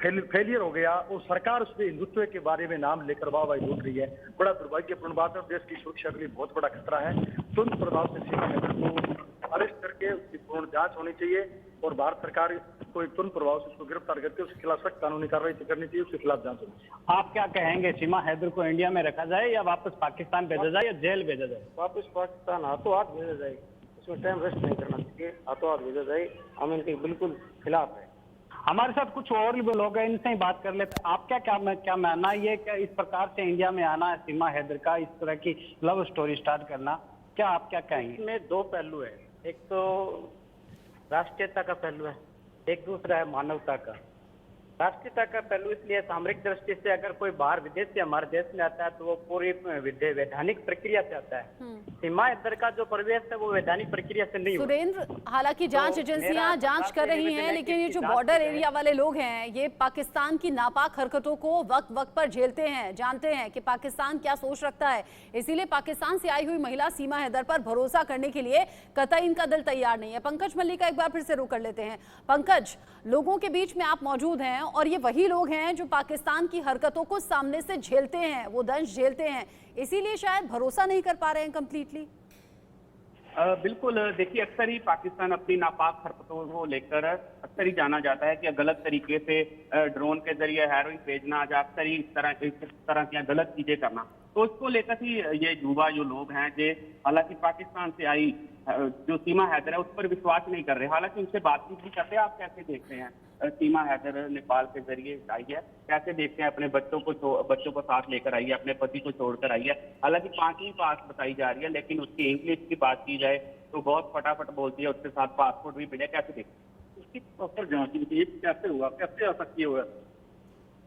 फेलियर हो गया और सरकार उसके हिंदुत्व के बारे में नाम लेकर वाहवाही लूट रही है। बड़ा दुर्भाग्यपूर्ण बात है और देश की सुरक्षा के लिए बहुत बड़ा खतरा है। तुरंत प्रभाव से सीमा हैदर को अरेस्ट करके उसकी पूर्ण जांच होनी चाहिए और भारत सरकार को एक तुरंत प्रभाव से उसको गिरफ्तार करके उसके खिलाफ सख्त कानूनी कार्रवाई करनी चाहिए, उसके खिलाफ जांच होनी चाहिए। आप क्या कहेंगे, सीमा हैदर को इंडिया में रखा जाए या वापस पाकिस्तान भेजा जाए या जेल भेजा जाए? वापस पाकिस्तान हाथों हाथ भेजा जाए, उसमें टाइम वेस्ट नहीं करना चाहिए, हाथों हाथ भेजा जाए, हम इनके बिल्कुल खिलाफ है। हमारे साथ कुछ और भी लोग हैं, इनसे ही बात कर लेते हैं। आपका क्या मानना है, ये क्या इस प्रकार से इंडिया में आना, सीमा हैदर का इस तरह की लव स्टोरी स्टार्ट करना, क्या आप क्या कहेंगे? इसमें 2 पहलू है, एक तो राष्ट्रीयता का पहलू है, एक दूसरा है मानवता का। राष्ट्रीयता का पहलू इसलिए सामरिक दृष्टि से अगर कोई बाहर विदेश से हमारे देश में आता है तो वो पूरी वैधानिक प्रक्रिया से आता है। सीमा हैदर का जो प्रवेश है वो वैधानिक प्रक्रिया से नहीं। सुरेंद्र, हालांकि जांच एजेंसियां जांच कर रही हैं, लेकिन ये जो बॉर्डर एरिया वाले लोग हैं ये पाकिस्तान की नापाक हरकतों को वक्त वक्त पर झेलते हैं, जानते हैं कि पाकिस्तान क्या सोच रखता है, इसीलिए पाकिस्तान से आई हुई महिला सीमा हैदर पर भरोसा करने के लिए कतई इनका दिल तैयार नहीं है। पंकज मल्लिका एक बार फिर से रुक कर लेते हैं। पंकज, लोगों के बीच में आप मौजूद हैं और ये वही लोग हैं जो पाकिस्तान की हरकतों को सामने से झेलते हैं, वो दंश झेलते हैं, इसीलिए शायद भरोसा नहीं कर पा रहे हैं कंप्लीटली। बिल्कुल, देखिए अक्सर ही पाकिस्तान अपनी नापाक हरकतों को लेकर अक्सर ही जाना जाता है कि गलत तरीके से ड्रोन के जरिए हेरोइन भेजना या अक्सर ही इस तरह की गलत चीजें करना, तो इसको लेकर ही ये युवा जो लोग हैं जो हालांकि पाकिस्तान से आई जो सीमा हैदर है उस पर विश्वास नहीं कर रहे, हालांकि उनसे बातचीत भी करते हैं। आप कैसे देखते हैं सीमा हैदर नेपाल के जरिए आई है, कैसे देखते हैं अपने बच्चों को साथ लेकर आई है, अपने पति को छोड़कर आई है, हालांकि 5वीं पास बताई जा रही है, लेकिन उसकी इंग्लिश की बात की जाए तो बहुत फटाफट बोलती है, उसके साथ पासपोर्ट भी मिले, कैसे देखते हैं? उसकी प्रॉपर जांच की कैसे हुआ, कैसे आ सकती है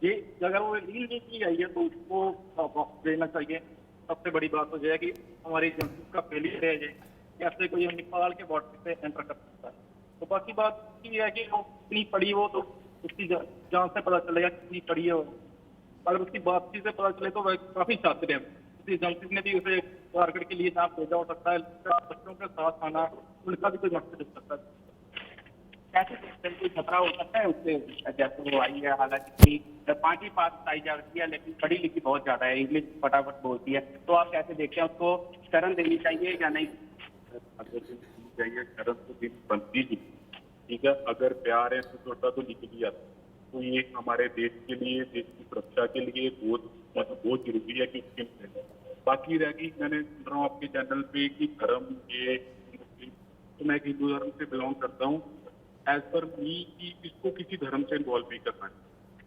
ये, अगर वो लीगल की गई है तो उसको देना चाहिए। सबसे बड़ी बात तो यह है कि हमारी एजेंसी का फेलियर है, कैसे कोई नेपाल के बॉर्डर से एंटर कर सकता है। तो बाकी बात ये है कि वो कितनी पड़ी हो तो उसकी जांच से पता चलेगा कितनी पड़ी है, अगर उसकी बातचीत से पता चले तो वह काफी शातिर है। उसी एजेंसी ने भी उसे टारगेट के लिए जहाँ भेजा हो सकता है, बच्चों के साथ आना उनका भी कोई मकसद हो सकता है। कैसे देखते हैं, कोई खतरा हो सकता है उससे? जैसे वो आई है, हालांकि 5वीं पास बताई जाती है, लेकिन पढ़ी लिखी बहुत ज्यादा है, इंग्लिश फटाफट बोलती है, तो आप कैसे देखते हैं, उसको शरण देनी चाहिए या नहीं? चाहिए, शरण तो दिन बनती ही, ठीक है। अगर प्यार है तो छोटा तो निकल ही आता, तो ये हमारे देश के लिए, देश की सुरक्षा के लिए बहुत जरूरी है कि उसके बाकी रहेगी। मैंने सुन रहा हूँ आपके चैनल पे कि धर्म ये, तो मैं हिंदू धर्म से बिलोंग करता हूँ। एज पर मी कि इसको किसी धर्म से इन्वॉल्व नहीं करना है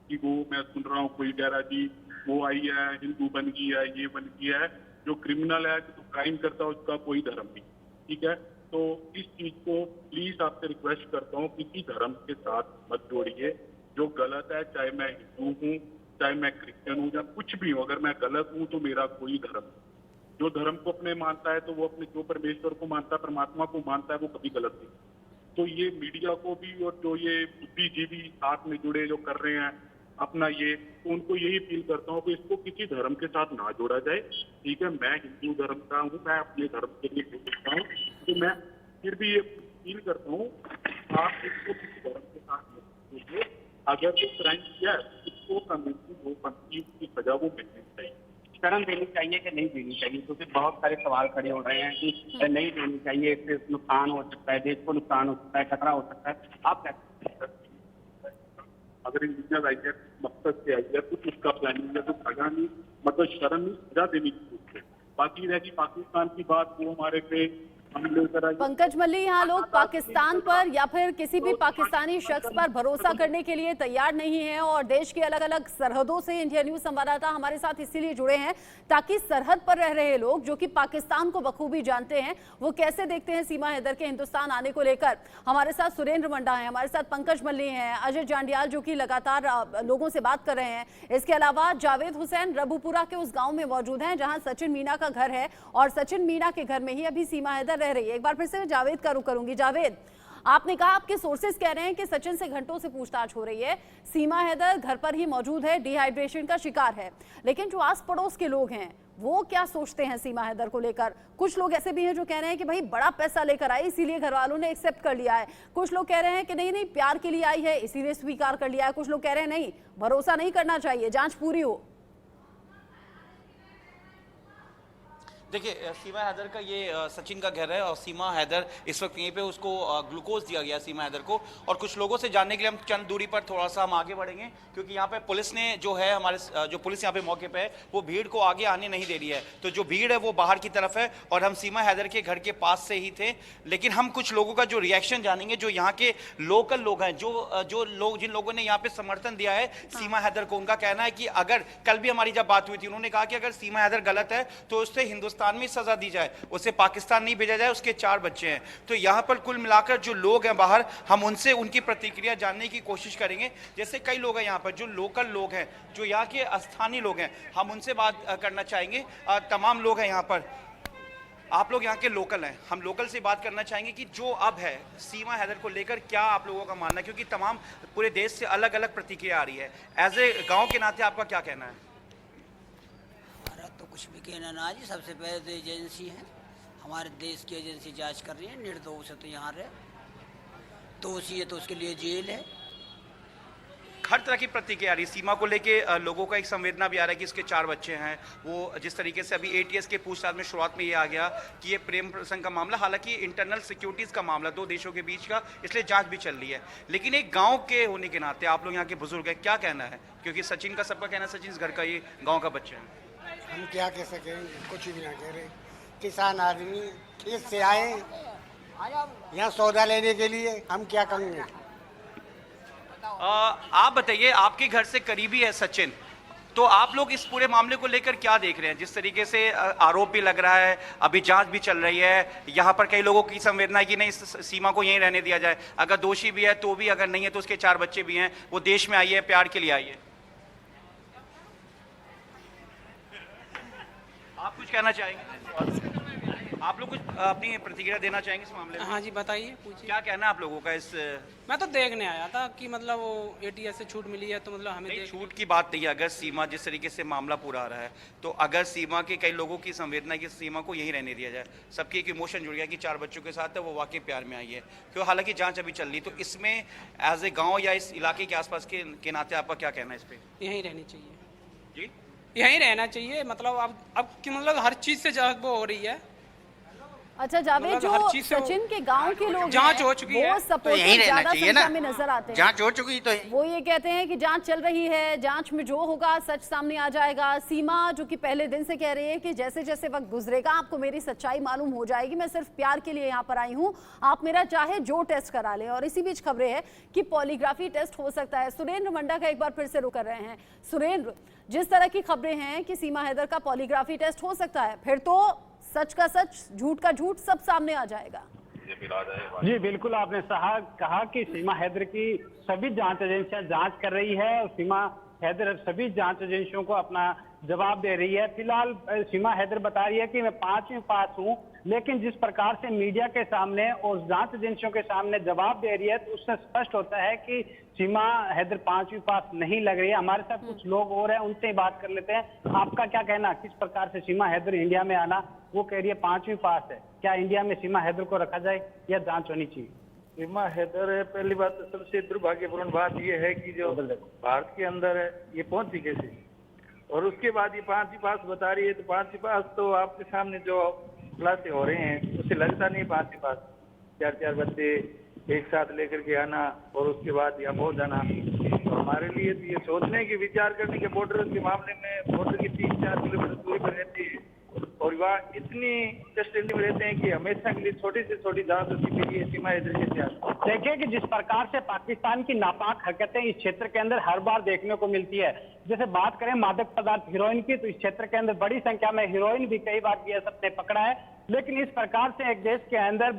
कि वो, मैं सुन रहा हूँ कोई कह रहा जी वो आई है हिंदू बन गई है, ये बन गया है, जो क्रिमिनल है, जो क्राइम करता है उसका कोई धर्म नहीं, ठीक है। तो इस चीज को प्लीज आपसे रिक्वेस्ट करता हूँ, किसी धर्म के साथ मत जोड़िए। जो गलत है, चाहे मैं हिंदू हूँ, चाहे मैं क्रिश्चियन हूँ, या कुछ भी हूँ, अगर मैं गलत हूँ तो मेरा कोई धर्म नहीं। जो धर्म को अपने मानता है तो वो अपने, जो परमेश्वर को मानता है, परमात्मा को मानता है, वो कभी गलत नहीं। तो ये मीडिया को भी और जो ये बुद्धिजीवी साथ में जुड़े जो कर रहे हैं अपना ये, तो उनको यही अपील करता हूँ कि इसको किसी धर्म के साथ ना जोड़ा जाए, ठीक है। मैं हिंदू धर्म का हूँ, मैं अपने धर्म के लिए सोचता हूँ, तो मैं फिर भी ये अपील करता हूँ आप इसको किसी धर्म के साथ मत जोड़िए। अगर जो क्राइम किया है उसको कानूनी वो बनती उसकी सजा वो मिलनी चाहिए। शरण देनी चाहिए कि नहीं देनी चाहिए, क्योंकि बहुत सारे सवाल खड़े हो रहे हैं कि नहीं देनी चाहिए, इससे नुकसान हो सकता है, देश को नुकसान हो सकता है, खतरा हो सकता है, आप क्या? अगर इंडिया आई है मकसद से आई है, कुछ उसका प्लानिंग है, तो सजा नहीं, मतलब शरण नहीं, सजा देने की कोशिश है। बाकी रहेगी पाकिस्तान की बात, वो हमारे पे पंकज मल्ली, यहाँ लोग पाकिस्तान पर या फिर किसी भी पाकिस्तानी शख्स पर भरोसा करने के लिए तैयार नहीं है, और देश की अलग अलग सरहदों से इंडिया न्यूज संवाददाता हमारे साथ इसीलिए जुड़े हैं ताकि सरहद पर रह रहे लोग जो कि पाकिस्तान को बखूबी जानते हैं, वो कैसे देखते हैं सीमा हैदर के हिंदुस्तान आने को लेकर। हमारे साथ सुरेंद्र मंडा है, हमारे साथ पंकज मल्ली हैं, अजय जांडियाल जो कि लगातार लोगों से बात कर रहे हैं, इसके अलावा जावेद हुसैन रबुपुरा के उस गाँव में मौजूद हैं जहाँ सचिन मीना का घर है, और सचिन मीना के घर में ही अभी सीमा हैदर रह रही है। एक बार फिर से जावेद का रुख करूंगी। जावेद, आपने कहा आपके सोर्सेज कह रहे हैं कि सचिन से घंटों से पूछताछ हो रही है, सीमा हैदर घर पर ही मौजूद है, डिहाइड्रेशन का शिकार है, लेकिन जो आस पड़ोस के लोग हैं वो क्या सोचते हैं सीमा हैदर को लेकर? कुछ लोग ऐसे भी हैं जो कह रहे हैं कि भाई बड़ा पैसा लेकर आई इसीलिए घर वालों ने एक्सेप्ट कर लिया है, कुछ लोग कह रहे हैं कि नहीं नहीं प्यार के लिए आई है इसीलिए स्वीकार कर लिया है, कुछ लोग कह रहे हैं नहीं भरोसा नहीं करना चाहिए, जांच पूरी हो। देखिए, सीमा हैदर का ये सचिन का घर है और सीमा हैदर इस वक्त यहीं पे उसको ग्लूकोज दिया गया सीमा हैदर को। और कुछ लोगों से जानने के लिए हम चंद दूरी पर थोड़ा सा हम आगे बढ़ेंगे, क्योंकि यहाँ पे पुलिस ने जो है हमारे जो पुलिस यहाँ पे मौके पे है वो भीड़ को आगे आने नहीं दे रही है, तो जो भीड़ है वो बाहर की तरफ है और हम सीमा हैदर के घर के पास से ही थे। लेकिन हम कुछ लोगों का जो रिएक्शन जानेंगे, जो यहाँ के लोकल लोग हैं, जो लोग जिन लोगों ने यहाँ पे समर्थन दिया है सीमा हैदर को, उनका कहना है कि अगर कल भी हमारी जब बात हुई थी उन्होंने कहा कि अगर सीमा हैदर गलत है तो उससे हिंदुस्तान में सजा दी जाए, उसे पाकिस्तान नहीं भेजा जाए, उसके 4 बच्चे हैं। तो यहां पर कुल मिलाकर जो लोग हैं बाहर, हम उनसे उनकी प्रतिक्रिया जानने की कोशिश करेंगे। जैसे कई लोग हैं यहां पर जो लोकल लोग हैं, जो यहाँ के स्थानीय लोग हैं, हम उनसे बात करना चाहेंगे। तमाम लोग हैं यहां पर, आप लोग यहाँ के लोकल हैं, हम लोकल से बात करना चाहेंगे कि जो अब है सीमा हैदर को लेकर क्या आप लोगों का मानना है, क्योंकि तमाम पूरे देश से अलग अलग प्रतिक्रिया आ रही है। एज ए गाँव के नाते आपका क्या कहना है? तो कुछ भी कहना ना जी, सबसे पहले तो एजेंसी है, हमारे देश की एजेंसी जांच कर रही है, निर्दोष है तो यहाँ रहे, दोषी है तो उसके लिए जेल है। हर तरह की प्रतिक्रिया आ रही है सीमा को लेके, लोगों का एक संवेदना भी आ रहा है कि इसके 4 बच्चे हैं। वो जिस तरीके से अभी ATS के पूछताछ में शुरुआत में ये आ गया कि ये प्रेम प्रसंग का मामला, हालांकि इंटरनल सिक्योरिटीज़ का मामला 2 देशों के बीच का, इसलिए जांच भी चल रही है। लेकिन एक गांव के होने के नाते आप लोग यहाँ के बुजुर्ग हैं, क्या कहना है? क्योंकि सचिन का सबका कहना है सचिन इस घर का ये गाँव का बच्चा है। हम क्या कह सकें, कुछ भी ना कह रहे, किसान आदमी इससे आए यहाँ सौदा लेने के लिए, हम क्या कहेंगे? आप बताइए, आपके घर से करीबी है सचिन, तो आप लोग इस पूरे मामले को लेकर क्या देख रहे हैं? जिस तरीके से आरोप भी लग रहा है, अभी जांच भी चल रही है, यहाँ पर कई लोगों की संवेदना है कि नहीं सीमा को यहीं रहने दिया जाए, अगर दोषी भी है तो भी, अगर नहीं है तो उसके 4 बच्चे भी हैं, वो देश में आई है, प्यार के लिए आई है। आप कुछ कहना चाहेंगे? आप लोग कुछ अपनी प्रतिक्रिया देना चाहेंगे इस मामले में? हाँ जी बताइए, पूछिए। क्या कहना है आप लोगों का इस? मैं तो देखने आया था कि मतलब वो ATS से छूट मिली है तो मतलब हमें नहीं, छूट की बात नहीं है। अगर सीमा जिस तरीके से मामला पूरा आ रहा है तो अगर सीमा के कई लोगों की संवेदना की सीमा को यहीं रहने दिया जाए, सबकी एक इमोशन जुड़ गया कि 4 बच्चों के साथ है, वो वाकई प्यार में आई है, क्यों हालांकि जांच अभी चल रही, तो इसमें एज ए गाँव या इस इलाके के आसपास के नाते आपका क्या कहना है इस पर? यहीं रहनी चाहिए जी, यहीं रहना चाहिए। मतलब अब कि मतलब हर चीज से वो हो रही है। अच्छा जावेद, मतलब जो हर चीज से सचिन के गांव के लोग जांच हो चुकी है, वो तो सपोर्टर यहीं रहना ज्यादा चाहिए संख्या ना। में नजर आते हैं। जांच हो चुकी तो वो ये कहते हैं कि जांच चल रही है, जांच में जो होगा सच सामने आ जाएगा। सीमा जो कि पहले दिन से कह रही है कि जैसे जैसे वक्त गुजरेगा आपको मेरी सच्चाई मालूम हो जाएगी, मैं सिर्फ प्यार के लिए यहाँ पर आई हूँ, आप मेरा चाहे जो टेस्ट करा लें। और इसी बीच खबरें हैं कि पॉलीग्राफी टेस्ट हो सकता है। सुरेंद्र मंडा का एक बार फिर से रुक कर रहे हैं। सुरेंद्र, जिस तरह की खबरें हैं कि सीमा हैदर का पॉलीग्राफी टेस्ट हो सकता है, फिर तो सच का सच, झूठ का झूठ सब सामने आ जाएगा। जी बिल्कुल, आपने कहा कि सीमा हैदर की सभी जांच एजेंसियां जांच कर रही है और सीमा हैदर सभी जांच एजेंसियों को अपना जवाब दे रही है। फिलहाल सीमा हैदर बता रही है कि मैं 5वीं पास हूं, लेकिन जिस प्रकार से मीडिया के सामने और जांच एजेंसियों के सामने जवाब दे रही है तो उससे स्पष्ट होता है कि सीमा हैदर 5वीं पास नहीं लग रही है। हमारे साथ कुछ लोग और हैं, उनसे ही बात कर लेते हैं। आपका क्या कहना, किस प्रकार से सीमा हैदर इंडिया में आना, वो कह रही है 5वीं पास है, क्या इंडिया में सीमा हैदर को रखा जाए या जांच होनी चाहिए? सीमा हैदर, पहली बात तो सबसे दुर्भाग्यपूर्ण बात यह है कि जो भारत के अंदर है ये पहुंची कैसे, और उसके बाद ये 5वीं पास बता रही है। तो 5वीं पास तो आपके सामने जो क्लासें हो रहे हैं उससे लगता नहीं 5वीं पास। 4 बच्चे एक साथ लेकर के आना और उसके बाद यहाँ पहुंच जाना, तो हमारे लिए तो ये सोचने की विचार करने के बॉर्डर के मामले में बॉर्डर की 3-4 किलोमीटर दूरी पर रहती है और वहाँ इतनी कस्टडी में रहते हैं कि हमेशा के लिए छोटी से छोटी जांच होती है। सीमा हैदर जैसे देखिए कि जिस प्रकार से पाकिस्तान की नापाक हरकतें इस क्षेत्र के अंदर हर बार देखने को मिलती है। जैसे बात करें मादक पदार्थ हीरोइन की, तो इस क्षेत्र के अंदर बड़ी संख्या में हीरोइन भी कई बार BSF ने पकड़ा है। लेकिन इस प्रकार से एक देश के अंदर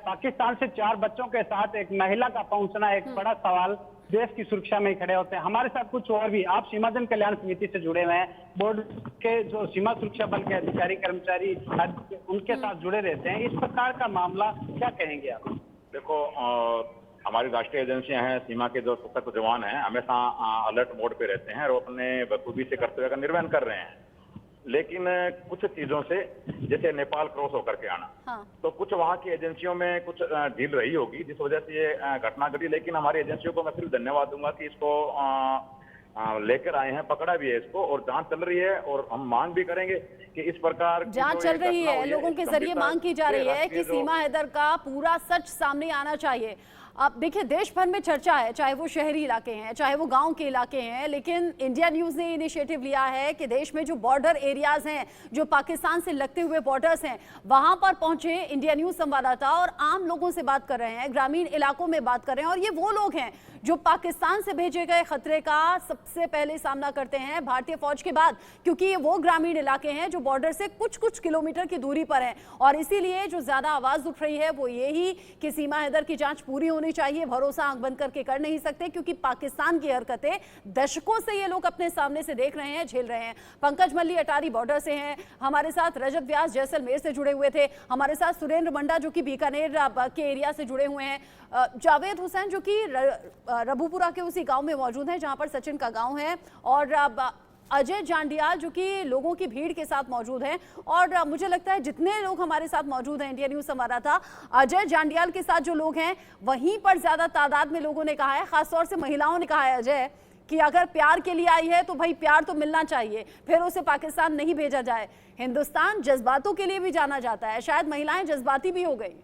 पाकिस्तान से 4 बच्चों के साथ एक महिला का पहुंचना एक बड़ा सवाल, देश की सुरक्षा में खड़े होते हैं। हमारे साथ कुछ और भी, आप सीमा जन कल्याण समिति से जुड़े हुए हैं, बोर्ड के जो सीमा सुरक्षा बल के अधिकारी कर्मचारी उनके साथ जुड़े रहते हैं, इस प्रकार का मामला क्या कहेंगे आप? देखो, हमारी राष्ट्रीय एजेंसियां हैं, सीमा के जो सशक्त जवान हैं हमेशा अलर्ट मोड पे रहते हैं और अपने बखूबी से कर्तव्य का निर्वहन कर रहे हैं। लेकिन कुछ चीजों से, जैसे नेपाल क्रॉस होकर के आना, तो कुछ वहाँ की एजेंसियों में कुछ ढील रही होगी जिस वजह से ये घटना घटी। लेकिन हमारी एजेंसियों को मैं सिर्फ धन्यवाद दूंगा कि इसको लेकर आए हैं, पकड़ा भी है इसको और जांच चल रही है। और हम मांग भी करेंगे कि इस प्रकार जांच चल रही है, लोगों के जरिए मांग की जा रही है कि सीमा हैदर का पूरा सच सामने आना चाहिए। अब देखिए, देश भर में चर्चा है, चाहे वो शहरी इलाके हैं, चाहे वो गांव के इलाके हैं, लेकिन इंडिया न्यूज़ ने इनिशिएटिव लिया है कि देश में जो बॉर्डर एरियाज हैं, जो पाकिस्तान से लगते हुए बॉर्डर्स हैं, वहां पर पहुंचे इंडिया न्यूज़ संवाददाता और आम लोगों से बात कर रहे हैं, ग्रामीण इलाकों में बात कर रहे हैं। और ये वो लोग हैं जो पाकिस्तान से भेजे गए खतरे का सबसे पहले सामना करते हैं भारतीय फौज के बाद, क्योंकि ये वो ग्रामीण इलाके हैं जो बॉर्डर से कुछ किलोमीटर की दूरी पर हैं। और इसीलिए जो ज्यादा आवाज उठ रही है वो यही कि सीमा हैदर की जांच पूरी होनी चाहिए। भरोसा आंख बंद करके कर नहीं सकते, क्योंकि पाकिस्तान की हरकतें दशकों से ये लोग अपने सामने से देख रहे हैं, झेल रहे हैं। पंकज मल्ली अटारी बॉर्डर से हैं, हमारे साथ रजत व्यास जैसलमेर से जुड़े हुए थे, हमारे साथ सुरेंद्र मंडा जो कि बीकानेर के एरिया से जुड़े हुए हैं, जावेद हुसैन जो कि रबूपुरा के उसी गांव में मौजूद हैं जहां पर सचिन का गांव है, और अजय जांडियाल जो कि लोगों की भीड़ के साथ मौजूद हैं। और मुझे लगता है जितने लोग हमारे साथ मौजूद हैं, इंडिया न्यूज़ संवाददाता अजय जांडियाल के साथ जो लोग हैं वहीं पर ज्यादा तादाद में लोगों ने कहा है, खासतौर से महिलाओं ने कहा है अजय, कि अगर प्यार के लिए आई है तो भाई प्यार तो मिलना चाहिए, फिर उसे पाकिस्तान नहीं भेजा जाए। हिंदुस्तान जज्बातों के लिए भी जाना जाता है, शायद महिलाएं जज्बाती भी हो गई।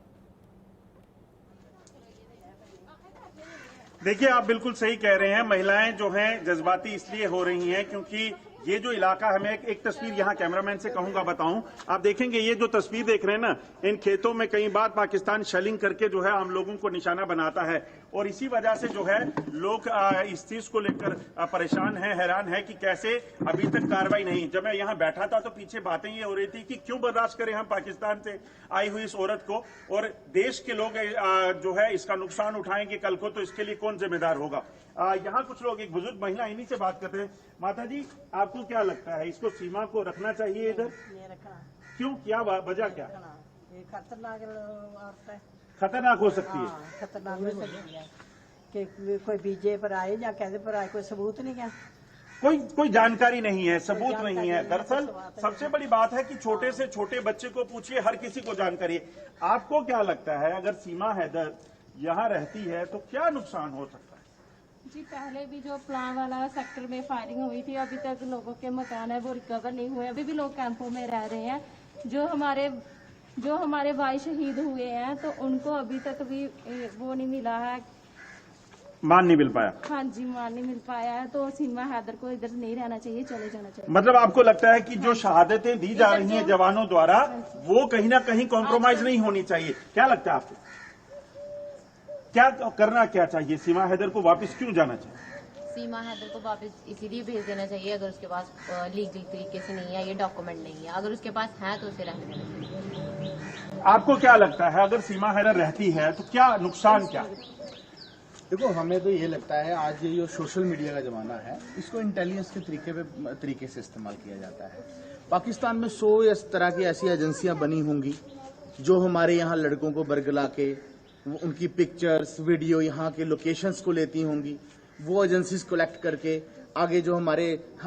देखिए, आप बिल्कुल सही कह रहे हैं, महिलाएं जो हैं जज्बाती इसलिए हो रही हैं क्योंकि ये जो इलाका है, मैं एक तस्वीर यहाँ कैमरामैन से कहूंगा बताऊं, आप देखेंगे ये जो तस्वीर देख रहे हैं ना, इन खेतों में कई बार पाकिस्तान शेलिंग करके जो है आम लोगों को निशाना बनाता है। और इसी वजह से जो है लोग इस चीज को लेकर परेशान हैं, हैरान है कि कैसे अभी तक कार्रवाई नहीं। जब मैं यहाँ बैठा था तो पीछे बातें ये हो रही थी कि क्यों बर्दाश्त करें हम पाकिस्तान से आई हुई इस औरत को, और देश के लोग जो है इसका नुकसान उठाएंगे कल को, तो इसके लिए कौन जिम्मेदार होगा। यहाँ कुछ लोग, एक बुजुर्ग महिला इन्हीं से बात करते हैं। माता जी, आपको क्या लगता है, इसको सीमा को रखना चाहिए इधर? क्यों, क्या वजह क्या? ये खतरनाक औरत है, खतरनाक हो सकती है। हाँ, खतरनाक हो सकती है कि कोई बीजे पर आए या कैसे पर आए, कोई सबूत नहीं है, कोई जानकारी नहीं है, सबूत नहीं है। दरअसल सबसे बड़ी बात है कि छोटे से छोटे बच्चे को पूछिए, हर किसी को जानकारी है। आपको क्या लगता है अगर सीमा हैदर यहाँ रहती है तो क्या नुकसान हो सकता है? जी पहले भी जो प्लान वाला सेक्टर में फायरिंग हुई थी, अभी तक लोगों के मकान है वो रिकवर नहीं हुए, अभी भी लोग कैंपों में रह रहे हैं। जो हमारे भाई शहीद हुए हैं तो उनको अभी तक भी वो नहीं मिला है, मान नहीं मिल पाया। हाँ जी, मान नहीं मिल पाया है। तो सीमा हैदर को इधर नहीं रहना चाहिए, चले जाना चाहिए। मतलब आपको लगता है कि जो शहादतें दी जा रही हैं जवानों द्वारा, वो कहीं ना कहीं कॉम्प्रोमाइज नहीं होनी चाहिए। क्या लगता है आपको, क्या करना क्या चाहिए? सीमा हैदर को वापस क्यों जाना चाहिए? सीमा हैदर को वापस इसीलिए भेज देना चाहिए अगर उसके पास लीगल तरीके से नहीं है, ये डॉक्यूमेंट नहीं है। अगर उसके पास है तो उसे रहने देना चाहिए। आपको क्या लगता है अगर सीमा हैदर रहती है तो क्या नुकसान क्या? देखो, हमें तो ये लगता है आज ये जो सोशल मीडिया का जमाना है, इसको इंटेलिजेंस के तरीके से इस्तेमाल किया जाता है। पाकिस्तान में 100 इस तरह की ऐसी एजेंसियां बनी होंगी जो हमारे यहाँ लड़कों को बरगला के उनकी पिक्चर्स, वीडियो, यहाँ के लोकेशंस को लेती होंगी। वो एजेंसीज कलेक्ट करके आगे जो हमारे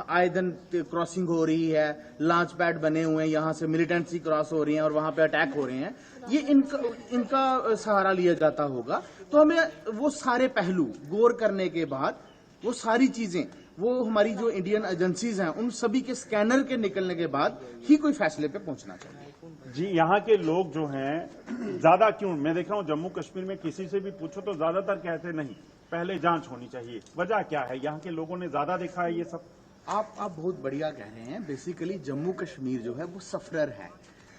आए दिन क्रॉसिंग हो रही है, लॉन्च पैड बने हुए हैं, यहाँ से मिलिटेंसी क्रॉस हो रही है और वहाँ पे अटैक हो रहे हैं, ये इनका सहारा लिया जाता होगा। तो हमें वो सारे पहलू गौर करने के बाद वो सारी चीजें, वो हमारी जो इंडियन एजेंसीज हैं, उन सभी के स्कैनर के निकलने के बाद ही कोई फैसले पे पहुंचना चाहिए। जी, यहाँ के लोग जो हैं ज्यादा क्यों, मैं देख रहा हूँ जम्मू कश्मीर में किसी से भी पूछो तो ज्यादातर कहते नहीं पहले जांच होनी चाहिए। वजह क्या है? यहाँ के लोगों ने ज्यादा देखा है ये सब। आप बहुत बढ़िया कह रहे हैं। बेसिकली जम्मू कश्मीर जो है वो सफरर है,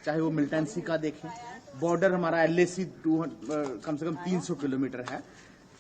चाहे वो मिलिटेंसी का देखें, बॉर्डर हमारा LAC कम से कम 300 किलोमीटर है।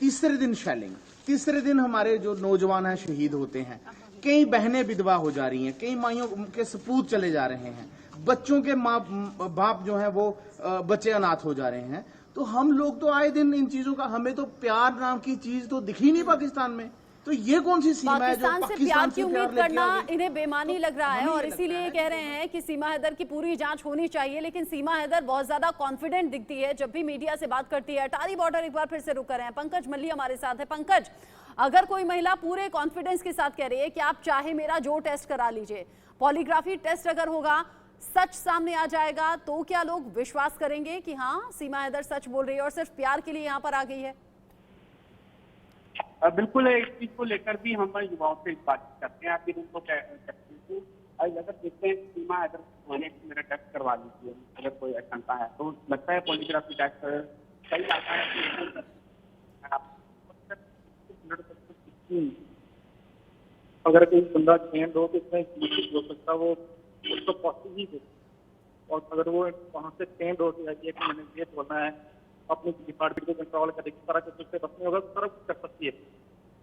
तीसरे दिन शेलिंग, तीसरे दिन हमारे जो नौजवान हैं शहीद होते हैं, कई बहनें विधवा हो जा रही हैं, कई माइयों के सपूत चले जा रहे हैं, बच्चों के माँ बाप जो हैं वो बच्चे अनाथ हो जा रहे हैं। तो हम लोग तो आए दिन इन चीजों का, हमें तो प्यार नाम की चीज तो दिखी नहीं पाकिस्तान में। तो ये कौन सी सीमा है जो पाकिस्तान से प्यार की उम्मीद करना इन्हें बेमानी लग रहा है, और इसीलिए कह रहे हैं कि सीमा हैदर की पूरी जांच होनी चाहिए। लेकिन सीमा हैदर बहुत ज्यादा कॉन्फिडेंट दिखती है जब भी मीडिया से बात करती है। अटारी बॉर्डर एक बार फिर से रुक कर रहे हैं, पंकज मल्ली हमारे साथ है। पंकज, अगर कोई महिला पूरे कॉन्फिडेंस के साथ कह रही है कि आप चाहे मेरा जो टेस्ट करा लीजिए, पॉलीग्राफी टेस्ट अगर होगा, सच सामने आ जाएगा, तो क्या लोग विश्वास करेंगे कि हाँ सीमा हैदर सच बोल रही है और सिर्फ प्यार के लिए यहाँ पर आ गई है? बिल्कुल, इस चीज को लेकर भी हम युवाओं से बातचीत करते हैं। आप उनको कहते हैं अगर देखते हैं सीमा हैदर मेरा टेस्ट करवा लीजिए, अगर कोई शंका है तो लगता है पॉलीग्राफी टेस्ट सही आता है। अगर कोई बंदा ट्रेंड हो तो इसमें हो सकता है वो उसको पॉसिबल हो, और अगर वो वहाँ से ट्रेंड हो गया कि मैंने ये बोलना है, अपने डिपार्टमेंट को कंट्रोल करेगी, सारा कुछ उससे बचने होगा, सारा कुछ कर सकती है।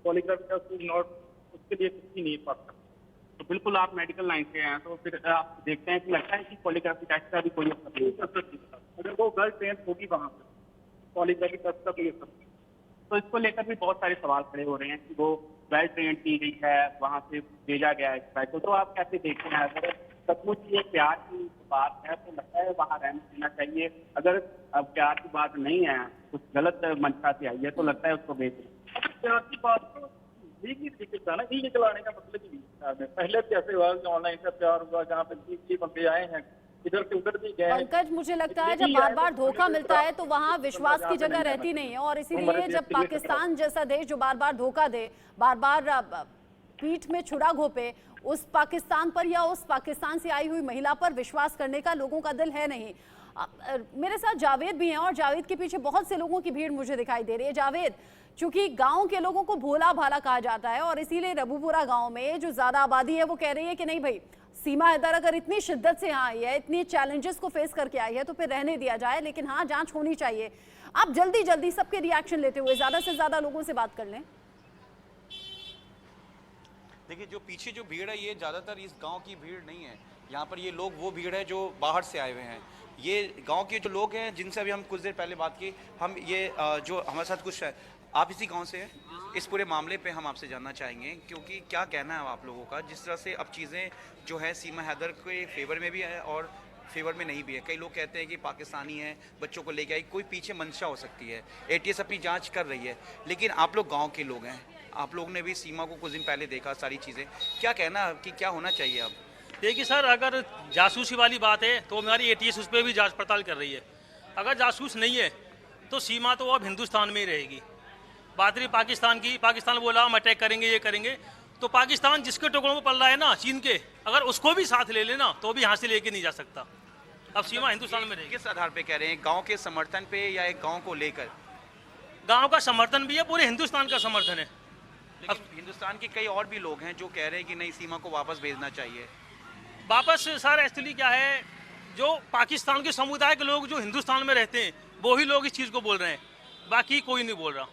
पॉलीग्राफी टेस्ट नॉट उसके लिए कुछ ही नहीं पड़ता। तो बिल्कुल आप मेडिकल लाइन से हैं तो फिर आप देखते हैं कि लगता है कि पॉलीग्राफी टेस्ट का भी कोई असर नहीं होता। अगर वो वेल ट्रेन होगी वहाँ पे, पॉलीग्राफी टेस्ट का कोई असर नहीं। तो इसको लेकर भी बहुत सारे सवाल खड़े हो रहे हैं कि वो वेल ट्रेन की गई है, वहाँ से भेजा गया है, तो आप कैसे देखते हैं? अगर सचमुच ये प्यार की बात है तो लगता है वहाँ रहने देना चाहिए। अगर प्यार की बात नहीं है, कुछ गलत मंशा से आई है, तो लगता है उसको भेज दें। प्यार की बात तो लीगल था ना, लीगल आने का मतलब ही नहीं। पहले कैसे हुआ, ऑनलाइन से प्यार हुआ, जहाँ पे बंदे आए हैं इधर से उधर भी गए। पंकज, मुझे लगता है जब बार बार धोखा मिलता है तो वहाँ विश्वास की जगह रहती नहीं है, और इसीलिए जब पाकिस्तान जैसा देश जो बार बार धोखा दे, बार बार पीठ में छुरा घोपे, उस पाकिस्तान पर या उस पाकिस्तान से आई हुई महिला पर विश्वास करने का लोगों का दिल है नहीं। मेरे साथ जावेद भी हैं और जावेद के पीछे बहुत से लोगों की भीड़ मुझे दिखाई दे रही है। जावेद, चूंकि गांव के लोगों को भोला भाला कहा जाता है और इसीलिए रबूपुरा गांव में जो ज्यादा आबादी है वो कह रही है कि नहीं भाई, सीमा हैदर अगर इतनी शिद्दत से यहाँ आई है, इतनी चैलेंजेस को फेस करके आई है, तो फिर रहने दिया जाए, लेकिन हाँ जांच होनी चाहिए। आप जल्दी जल्दी सबके रिएक्शन लेते हुए ज्यादा से ज्यादा लोगों से बात कर लें। देखिए, जो पीछे जो भीड़ है ये ज़्यादातर इस गांव की भीड़ नहीं है। यहाँ पर ये लोग वो भीड़ है जो बाहर से आए हुए हैं। ये गांव के जो लोग हैं जिनसे अभी हम कुछ देर पहले बात की, हम ये जो हमारे साथ कुछ है, आप इसी गांव से हैं। इस पूरे मामले पे हम आपसे जानना चाहेंगे क्योंकि क्या कहना है आप लोगों का, जिस तरह से अब चीज़ें जो है सीमा हैदर के फेवर में भी है और फेवर में नहीं भी है। कई लोग कहते हैं कि पाकिस्तानी है, बच्चों को लेके आई, कोई पीछे मंशा हो सकती है। एटीएस अपनी जांच कर रही है, लेकिन आप लोग गांव के लोग हैं, आप लोग ने भी सीमा को कुछ दिन पहले देखा, सारी चीज़ें, क्या कहना कि क्या होना चाहिए अब? देखिए सर, अगर जासूसी वाली बात है तो हमारी एटीएस उस पर भी जांच पड़ताल कर रही है। अगर जासूस नहीं है तो सीमा तो अब हिंदुस्तान में ही रहेगी। बात रही पाकिस्तान की, पाकिस्तान बोला हम अटैक करेंगे, ये करेंगे, तो पाकिस्तान जिसके टुकड़ों में पड़ रहा है ना चीन के, अगर उसको भी साथ ले लेना तो भी यहाँ से लेके नहीं जा सकता। अब सीमा हिंदुस्तान में रहेगी। किस आधार पे कह रहे हैं? गांव के समर्थन पे या एक गांव को लेकर? गांव का समर्थन भी है, पूरे हिंदुस्तान का समर्थन है। अब हिंदुस्तान के कई और भी लोग हैं जो कह रहे हैं कि नहीं, सीमा को वापस भेजना चाहिए। वापस सर एक्चुअली क्या है, जो पाकिस्तान के समुदाय के लोग जो हिंदुस्तान में रहते हैं वो ही लोग इस चीज़ को बोल रहे हैं, बाकी कोई नहीं बोल रहा।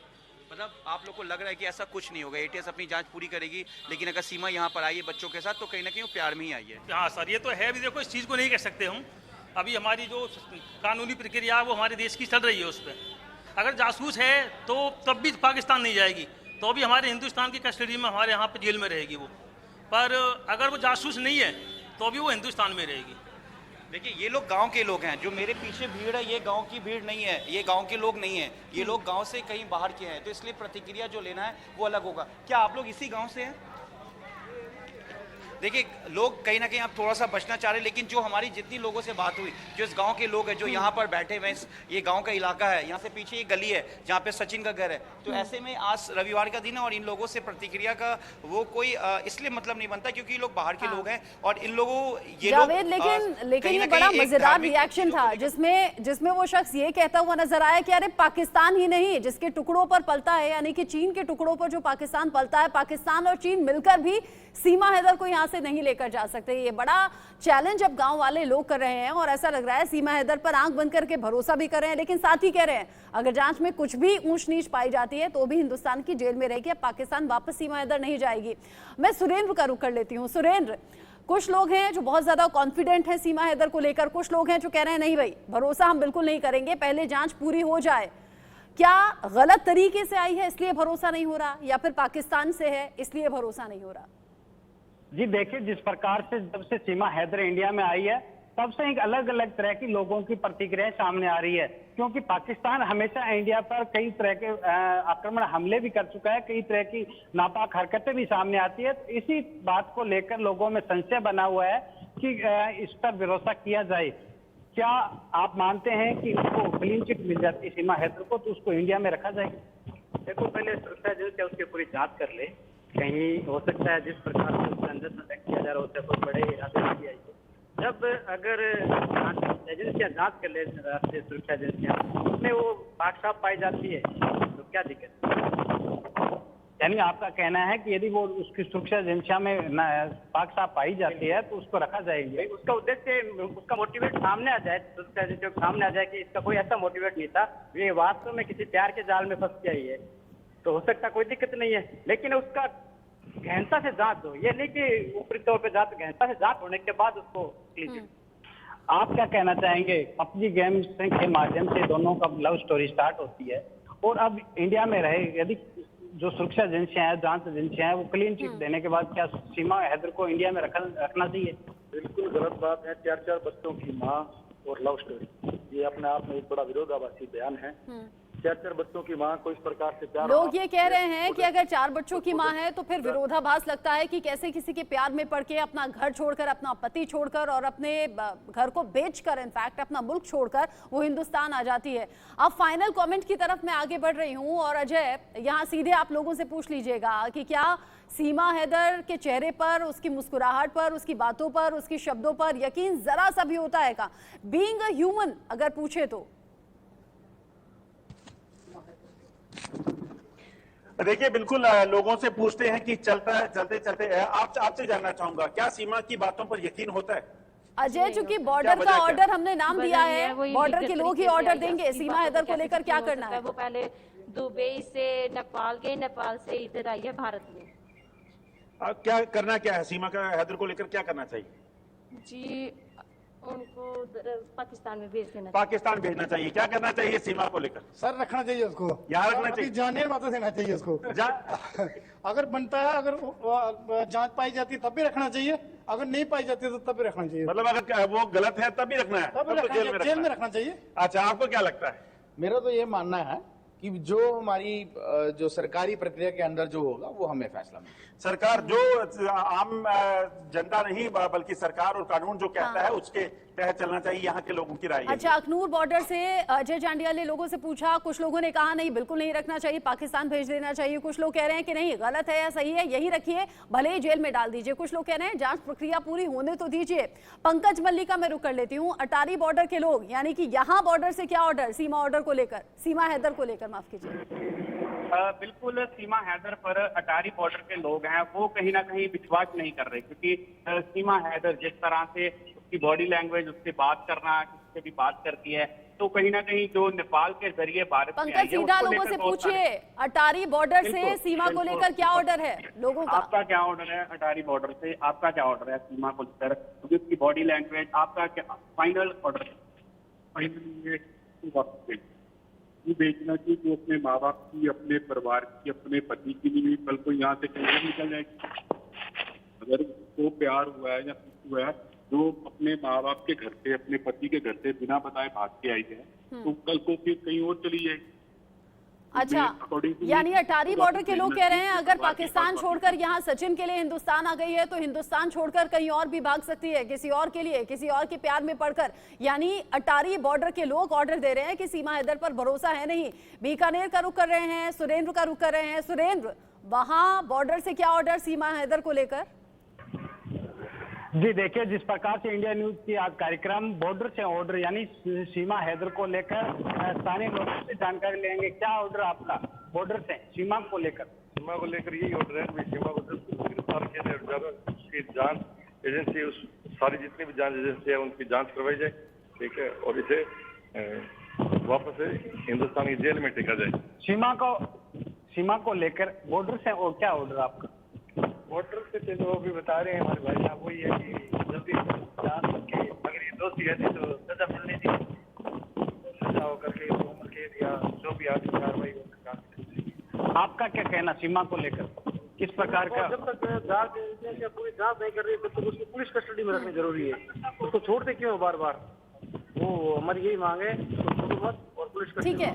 मतलब आप लोग को लग रहा है कि ऐसा कुछ नहीं होगा, एटीएस अपनी जांच पूरी करेगी, लेकिन अगर सीमा यहाँ पर आई है बच्चों के साथ तो कहीं ना कहीं वो प्यार में ही आई है। हाँ सर, ये तो है। अभी देखो, इस चीज़ को नहीं कह सकते हम, अभी हमारी जो कानूनी प्रक्रिया है वो हमारे देश की चल रही है। उस पर अगर जासूस है तो तब भी पाकिस्तान नहीं जाएगी, तो भी हमारे हिंदुस्तान की कस्टडी में हमारे यहाँ पर जेल में रहेगी वो। पर अगर वो जासूस नहीं है तो भी वो हिंदुस्तान में रहेगी। देखिए, ये लोग गांव के लोग हैं, जो मेरे पीछे भीड़ है ये गांव की भीड़ नहीं है, ये गांव के लोग नहीं हैं, ये लोग गांव से कहीं बाहर के हैं, तो इसलिए प्रतिक्रिया जो लेना है वो अलग होगा। क्या आप लोग इसी गांव से हैं? देखिए, लोग कहीं ना कहीं आप थोड़ा सा बचना चाह रहे हैं, लेकिन जो हमारी जितनी लोगों से बात हुई, जो इस गांव के लोग हैं जो यहाँ पर बैठे हुए, ये गांव का इलाका है, यहाँ से पीछे एक गली है जहाँ पे सचिन का घर है, तो ऐसे में आज रविवार का दिन है और इन लोगों से प्रतिक्रिया का वो कोई इसलिए मतलब नहीं बनता क्योंकि ये लोग बाहर के लोग हैं और इन लोगों लेकिन ये बड़ा मजेदार रिएक्शन था जिसमें वो शख्स ये कहता हुआ नजर आया कि अरे पाकिस्तान ही नहीं, जिसके टुकड़ों पर पलता है, यानी कि चीन के टुकड़ों पर जो पाकिस्तान पलता है, पाकिस्तान और चीन मिलकर भी सीमा हैदर को यहाँ से नहीं लेकर जा सकते। ये बड़ा चैलेंज अब गांव वाले लोग कर रहे हैं और ऐसा लग रहा है सीमा हैदर पर आंख बंद करके भरोसा भी कर रहे हैं, लेकिन साथ ही कह रहे हैं अगर जांच में कुछ भी ऊंच नीच पाई जाती है तो भी हिंदुस्तान की जेल में रहेगी, अब पाकिस्तान वापस सीमा हैदर नहीं जाएगी। मैं सुरेंद्र का रुख कर लेती हूँ। सुरेंद्र, कुछ लोग हैं जो बहुत ज्यादा कॉन्फिडेंट हैं सीमा हैदर को लेकर, कुछ लोग हैं जो कह रहे हैं नहीं भाई भरोसा हम बिल्कुल नहीं करेंगे, पहले जांच पूरी हो जाए। क्या गलत तरीके से आई है इसलिए भरोसा नहीं हो रहा, या फिर पाकिस्तान से है इसलिए भरोसा नहीं हो रहा? जी देखिए, जिस प्रकार से जब से सीमा हैदर इंडिया में आई है तब से एक अलग अलग तरह की लोगों की प्रतिक्रियाएं सामने आ रही है, क्योंकि पाकिस्तान हमेशा इंडिया पर कई तरह के आक्रमण हमले भी कर चुका है, कई तरह की नापाक हरकतें भी सामने आती है। तो इसी बात को लेकर लोगों में संशय बना हुआ है कि इस पर भरोसा किया जाए। क्या आप मानते हैं कि उसको क्लीन चिट मिल जाती है सीमा हैदर को तो उसको इंडिया में रखा जाए? देखो, पहले सुरक्षा एजेंसी उसकी पूरी जांच कर ले, कहीं हो सकता है जिस प्रकार से उसके अंदर अटैक किया जा रहा है उससे कोई बड़े इरादे की आई है। जब अगर एजेंसियां जांच कर ले, राष्ट्रीय सुरक्षा एजेंसियां, उसमें वो पाक साफ पाई जाती है तो क्या दिक्कत है? यानी आपका कहना है कि यदि वो उसकी सुरक्षा एजेंसिया में पाक साफ पाई जाती है तो उसको रखा जाएगा? उसका उद्देश्य, उसका मोटिवेट सामने आ जाए, सुरक्षा एजेंसियों के सामने आ जाए कि इसका कोई ऐसा मोटिवेट नहीं था, ये वास्तव में किसी प्यार के जाल में फंस गई है, तो हो सकता कोई दिक्कत नहीं है। लेकिन उसका गहनता से जांच हो, ये नहीं कि ऊपरी तौर पे जांच, गहनता से जांच होने के बाद उसको लीजिए। आप क्या कहना चाहेंगे? पबजी गेम के माध्यम से दोनों का लव स्टोरी स्टार्ट होती है और अब इंडिया में रहे, यदि जो सुरक्षा एजेंसियां हैं, जांच एजेंसियां हैं, वो क्लीन चिट देने के बाद क्या सीमा हैदर को इंडिया में रखना चाहिए? बिल्कुल गलत बात है। 4 बच्चों की माँ और लव स्टोरी, ये अपने आप में एक बड़ा विरोधाभासी बयान है। 4 बच्चों की माँ को इस प्रकार से प्यार, लोग ये कह रहे हैं कि अगर 4 बच्चों की माँ है तो फिर विरोधाभास लगता है कि कैसे किसी के प्यार में पड़ के अपना घर छोड़कर, अपना पति छोड़कर और अपने घर को बेचकर, इनफैक्ट अपना मुल्क छोड़कर वो हिंदुस्तान आ जाती है। अब फाइनल कमेंट की तरफ मैं आगे बढ़ रही हूँ और अजय, यहाँ सीधे आप लोगों से पूछ लीजिएगा कि क्या सीमा हैदर के चेहरे पर, उसकी मुस्कुराहट पर, उसकी बातों पर, उसके शब्दों पर यकीन जरा सा भी होता है का? बीइंग अ ह्यूमन अगर पूछे तो देखिए, बिल्कुल लोगों से पूछते हैं कि चलते चलते आपसे जानना चाहूंगा, क्या सीमा की बातों पर यकीन होता है? अजय, चूंकि बॉर्डर का ऑर्डर हमने नाम दिया है, बॉर्डर के लोग ही ऑर्डर देंगे, सीमा हैदर को लेकर क्या करना है? वो पहले दुबई से नेपाल गए, नेपाल से इधर आई है भारत में। क्या करना क्या है सीमा का हैदर को लेकर, क्या करना चाहिए? जी, उनको पाकिस्तान में भेज देना, पाकिस्तान भेजना चाहिए। क्या करना चाहिए सीमा को लेकर? सर रखना चाहिए उसको, यहाँ रखना चाहिए, जाने वापस देना चाहिए उसको। अगर बनता है, अगर जांच पाई जाती है तब भी रखना चाहिए, अगर नहीं पाई जाती तो तब भी रखना चाहिए। मतलब अगर वो गलत है तब भी रखना है, तब तो जेल में रखना चाहिए। अच्छा, आपको क्या लगता है? मेरा तो ये मानना है कि जो हमारी जो सरकारी प्रक्रिया के अंदर जो होगा वो हमें फैसला मिलेगा। सरकार जो आम जनता नहीं बल्कि सरकार और कानून जो कहता है उसके तहत चलना चाहिए, यहाँ के लोगों की राय है। अच्छा, अखनूर बॉर्डर से अजय जांडिया ने लोगों से पूछा, कुछ लोगों ने कहा नहीं बिल्कुल नहीं रखना चाहिए, पाकिस्तान भेज देना चाहिए, कुछ लोग कह रहे हैं कि नहीं गलत है या सही है यही रखिए, भले ही जेल में डाल दीजिए, कुछ लोग कह रहे हैं जांच प्रक्रिया पूरी होने तो दीजिए। पंकज मल्लिका मैं रुक कर लेती हूँ, अटारी बॉर्डर के लोग यानी कि यहाँ बॉर्डर से क्या ऑर्डर, सीमा ऑर्डर को लेकर, सीमा हैदर को लेकर, माफ कीजिए। बिल्कुल, सीमा हैदर पर अटारी बॉर्डर के लोग हैं वो कहीं ना कहीं विश्वास नहीं कर रहे, क्योंकि सीमा हैदर जिस तरह से उसकी बॉडी लैंग्वेज, उससे बात करना, किससे भी बात करती है, तो कहीं ना कहीं जो नेपाल के जरिए भारत में आई है, पंकज सीधा लोगों से पूछिए, अटारी बॉर्डर से सीमा को लेकर क्या ऑर्डर है लोगों का? आपका क्या ऑर्डर है अटारी बॉर्डर से, आपका क्या ऑर्डर है सीमा को लेकर, क्योंकि उसकी बॉडी लैंग्वेज, आपका क्या फाइनल ऑर्डर है? ये बेचना चाहिए जो अपने माँ बाप की, अपने परिवार की, अपने पति की नहीं, कल को यहाँ से कहीं निकल जाएगी। अगर वो प्यार हुआ है या कुछ हुआ है जो अपने माँ बाप के घर से, अपने पति के घर से बिना बताए भाग के आई है, तो कल को फिर कहीं और चली जाएगी। अच्छा, यानी अटारी बॉर्डर के लोग कह रहे हैं अगर पाकिस्तान छोड़कर यहाँ सचिन के लिए हिंदुस्तान आ गई है तो हिंदुस्तान छोड़कर कहीं और भी भाग सकती है, किसी और के लिए, किसी और के प्यार में पड़कर। यानी अटारी बॉर्डर के लोग ऑर्डर दे रहे हैं कि सीमा हैदर पर भरोसा है नहीं। बीकानेर का रुख कर रहे हैं, सुरेंद्र का रुख कर रहे हैं। सुरेंद्र, वहां बॉर्डर से क्या ऑर्डर सीमा हैदर को लेकर? जी देखिए, जिस प्रकार से इंडिया न्यूज की आज कार्यक्रम बॉर्डर से ऑर्डर यानी सीमा हैदर को लेकर स्थानीय लोगों से जानकारी लेंगे। क्या ऑर्डर आपका बॉर्डर से सीमा को लेकर? सीमा को लेकर यही ऑर्डर है कि सीमा को गिरफ्तार किया जाए, उसकी जांच एजेंसी, उस सारी जितनी भी जांच एजेंसी है उनकी जांच करवाई जाए, ठीक है, और इसे वापस हिंदुस्तान की जेल में टिका जाए। सीमा को लेकर बॉर्डर से और क्या ऑर्डर आपका? बॉर्डर से तो अभी बता रहे हैं हमारे भाई साहब, वही है कि जल्दी जांच करके अगर ये दोषी है तो सजा मिलनी थी, सजा होकर के उम्र कैद या जो भी आगे कार्रवाई हो। आपका क्या कहना सीमा को लेकर, किस प्रकार का? जब तक जांच एजेंसी पूरी जांच नहीं कर रही तब तक उसको पुलिस कस्टडी में रखनी जरूरी है। उसको छोड़ते क्यों बार बार? वो हमारी यही मांग है, और पुलिस कस्टडी। ठीक है,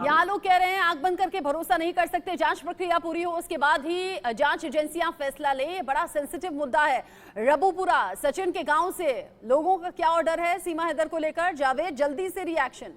यहाँ लोग कह रहे हैं आंख बंद करके भरोसा नहीं कर सकते, जांच प्रक्रिया पूरी हो उसके बाद ही जांच एजेंसियां फैसला ले। ये बड़ा सेंसिटिव मुद्दा है। रबुपुरा सचिन के गांव से लोगों का क्या ऑर्डर है सीमा हैदर को लेकर? जावेद, जल्दी से रिएक्शन।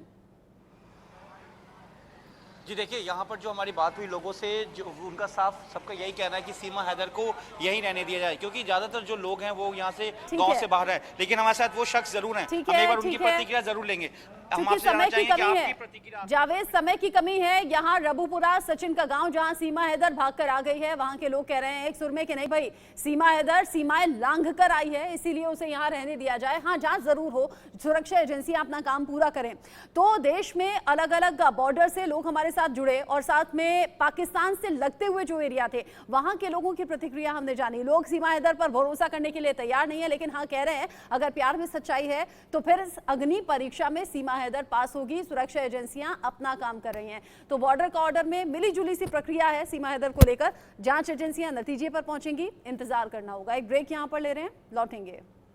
जी देखिए, यहाँ पर जो हमारी बात हुई लोगों से, जो उनका साफ सबका यही कहना है कि सीमा हैदर को यहीं रहने दिया जाए, क्योंकि ज्यादातर जो लोग हैं वो यहाँ से गांव से बाहर हैं, लेकिन हमारे साथ वो शख्स जरूर हैं, हम एक बार उनकी प्रतिक्रिया जरूर लेंगे। क्योंकि समय की कमी है जावेद, समय की कमी है। यहाँ रबुपुरा सचिन का गांव जहां सीमा हैदर भागकर आ गई है, वहां के लोग कह रहे हैं एक सुर में कि नहीं भाई, सीमा हैदर सीमाएं लांघ कर आई है, इसीलिए उसे यहाँ रहने दिया जाए। हाँ, जांच जरूर हो, सुरक्षा एजेंसियां अपना काम पूरा करें। तो देश में अलग अलग बॉर्डर से लोग हमारे साथ जुड़े और साथ में पाकिस्तान से लगते हुए जो एरिया थे वहां के लोगों की प्रतिक्रिया हमने जानी। लोग सीमा हैदर पर भरोसा करने के लिए तैयार नहीं है, लेकिन हाँ कह रहे हैं अगर प्यार में सच्चाई है तो फिर इस अग्नि परीक्षा में सीमा हैदर पास होगी। सुरक्षा एजेंसियां अपना काम कर रही हैं। तो बॉर्डर का ऑर्डर में मिली जुली सी प्रक्रिया है सीमा हैदर को लेकर। जांच एजेंसियां नतीजे पर पहुंचेंगी, इंतजार करना होगा। एक ब्रेक यहां पर ले रहे हैं, लौटेंगे।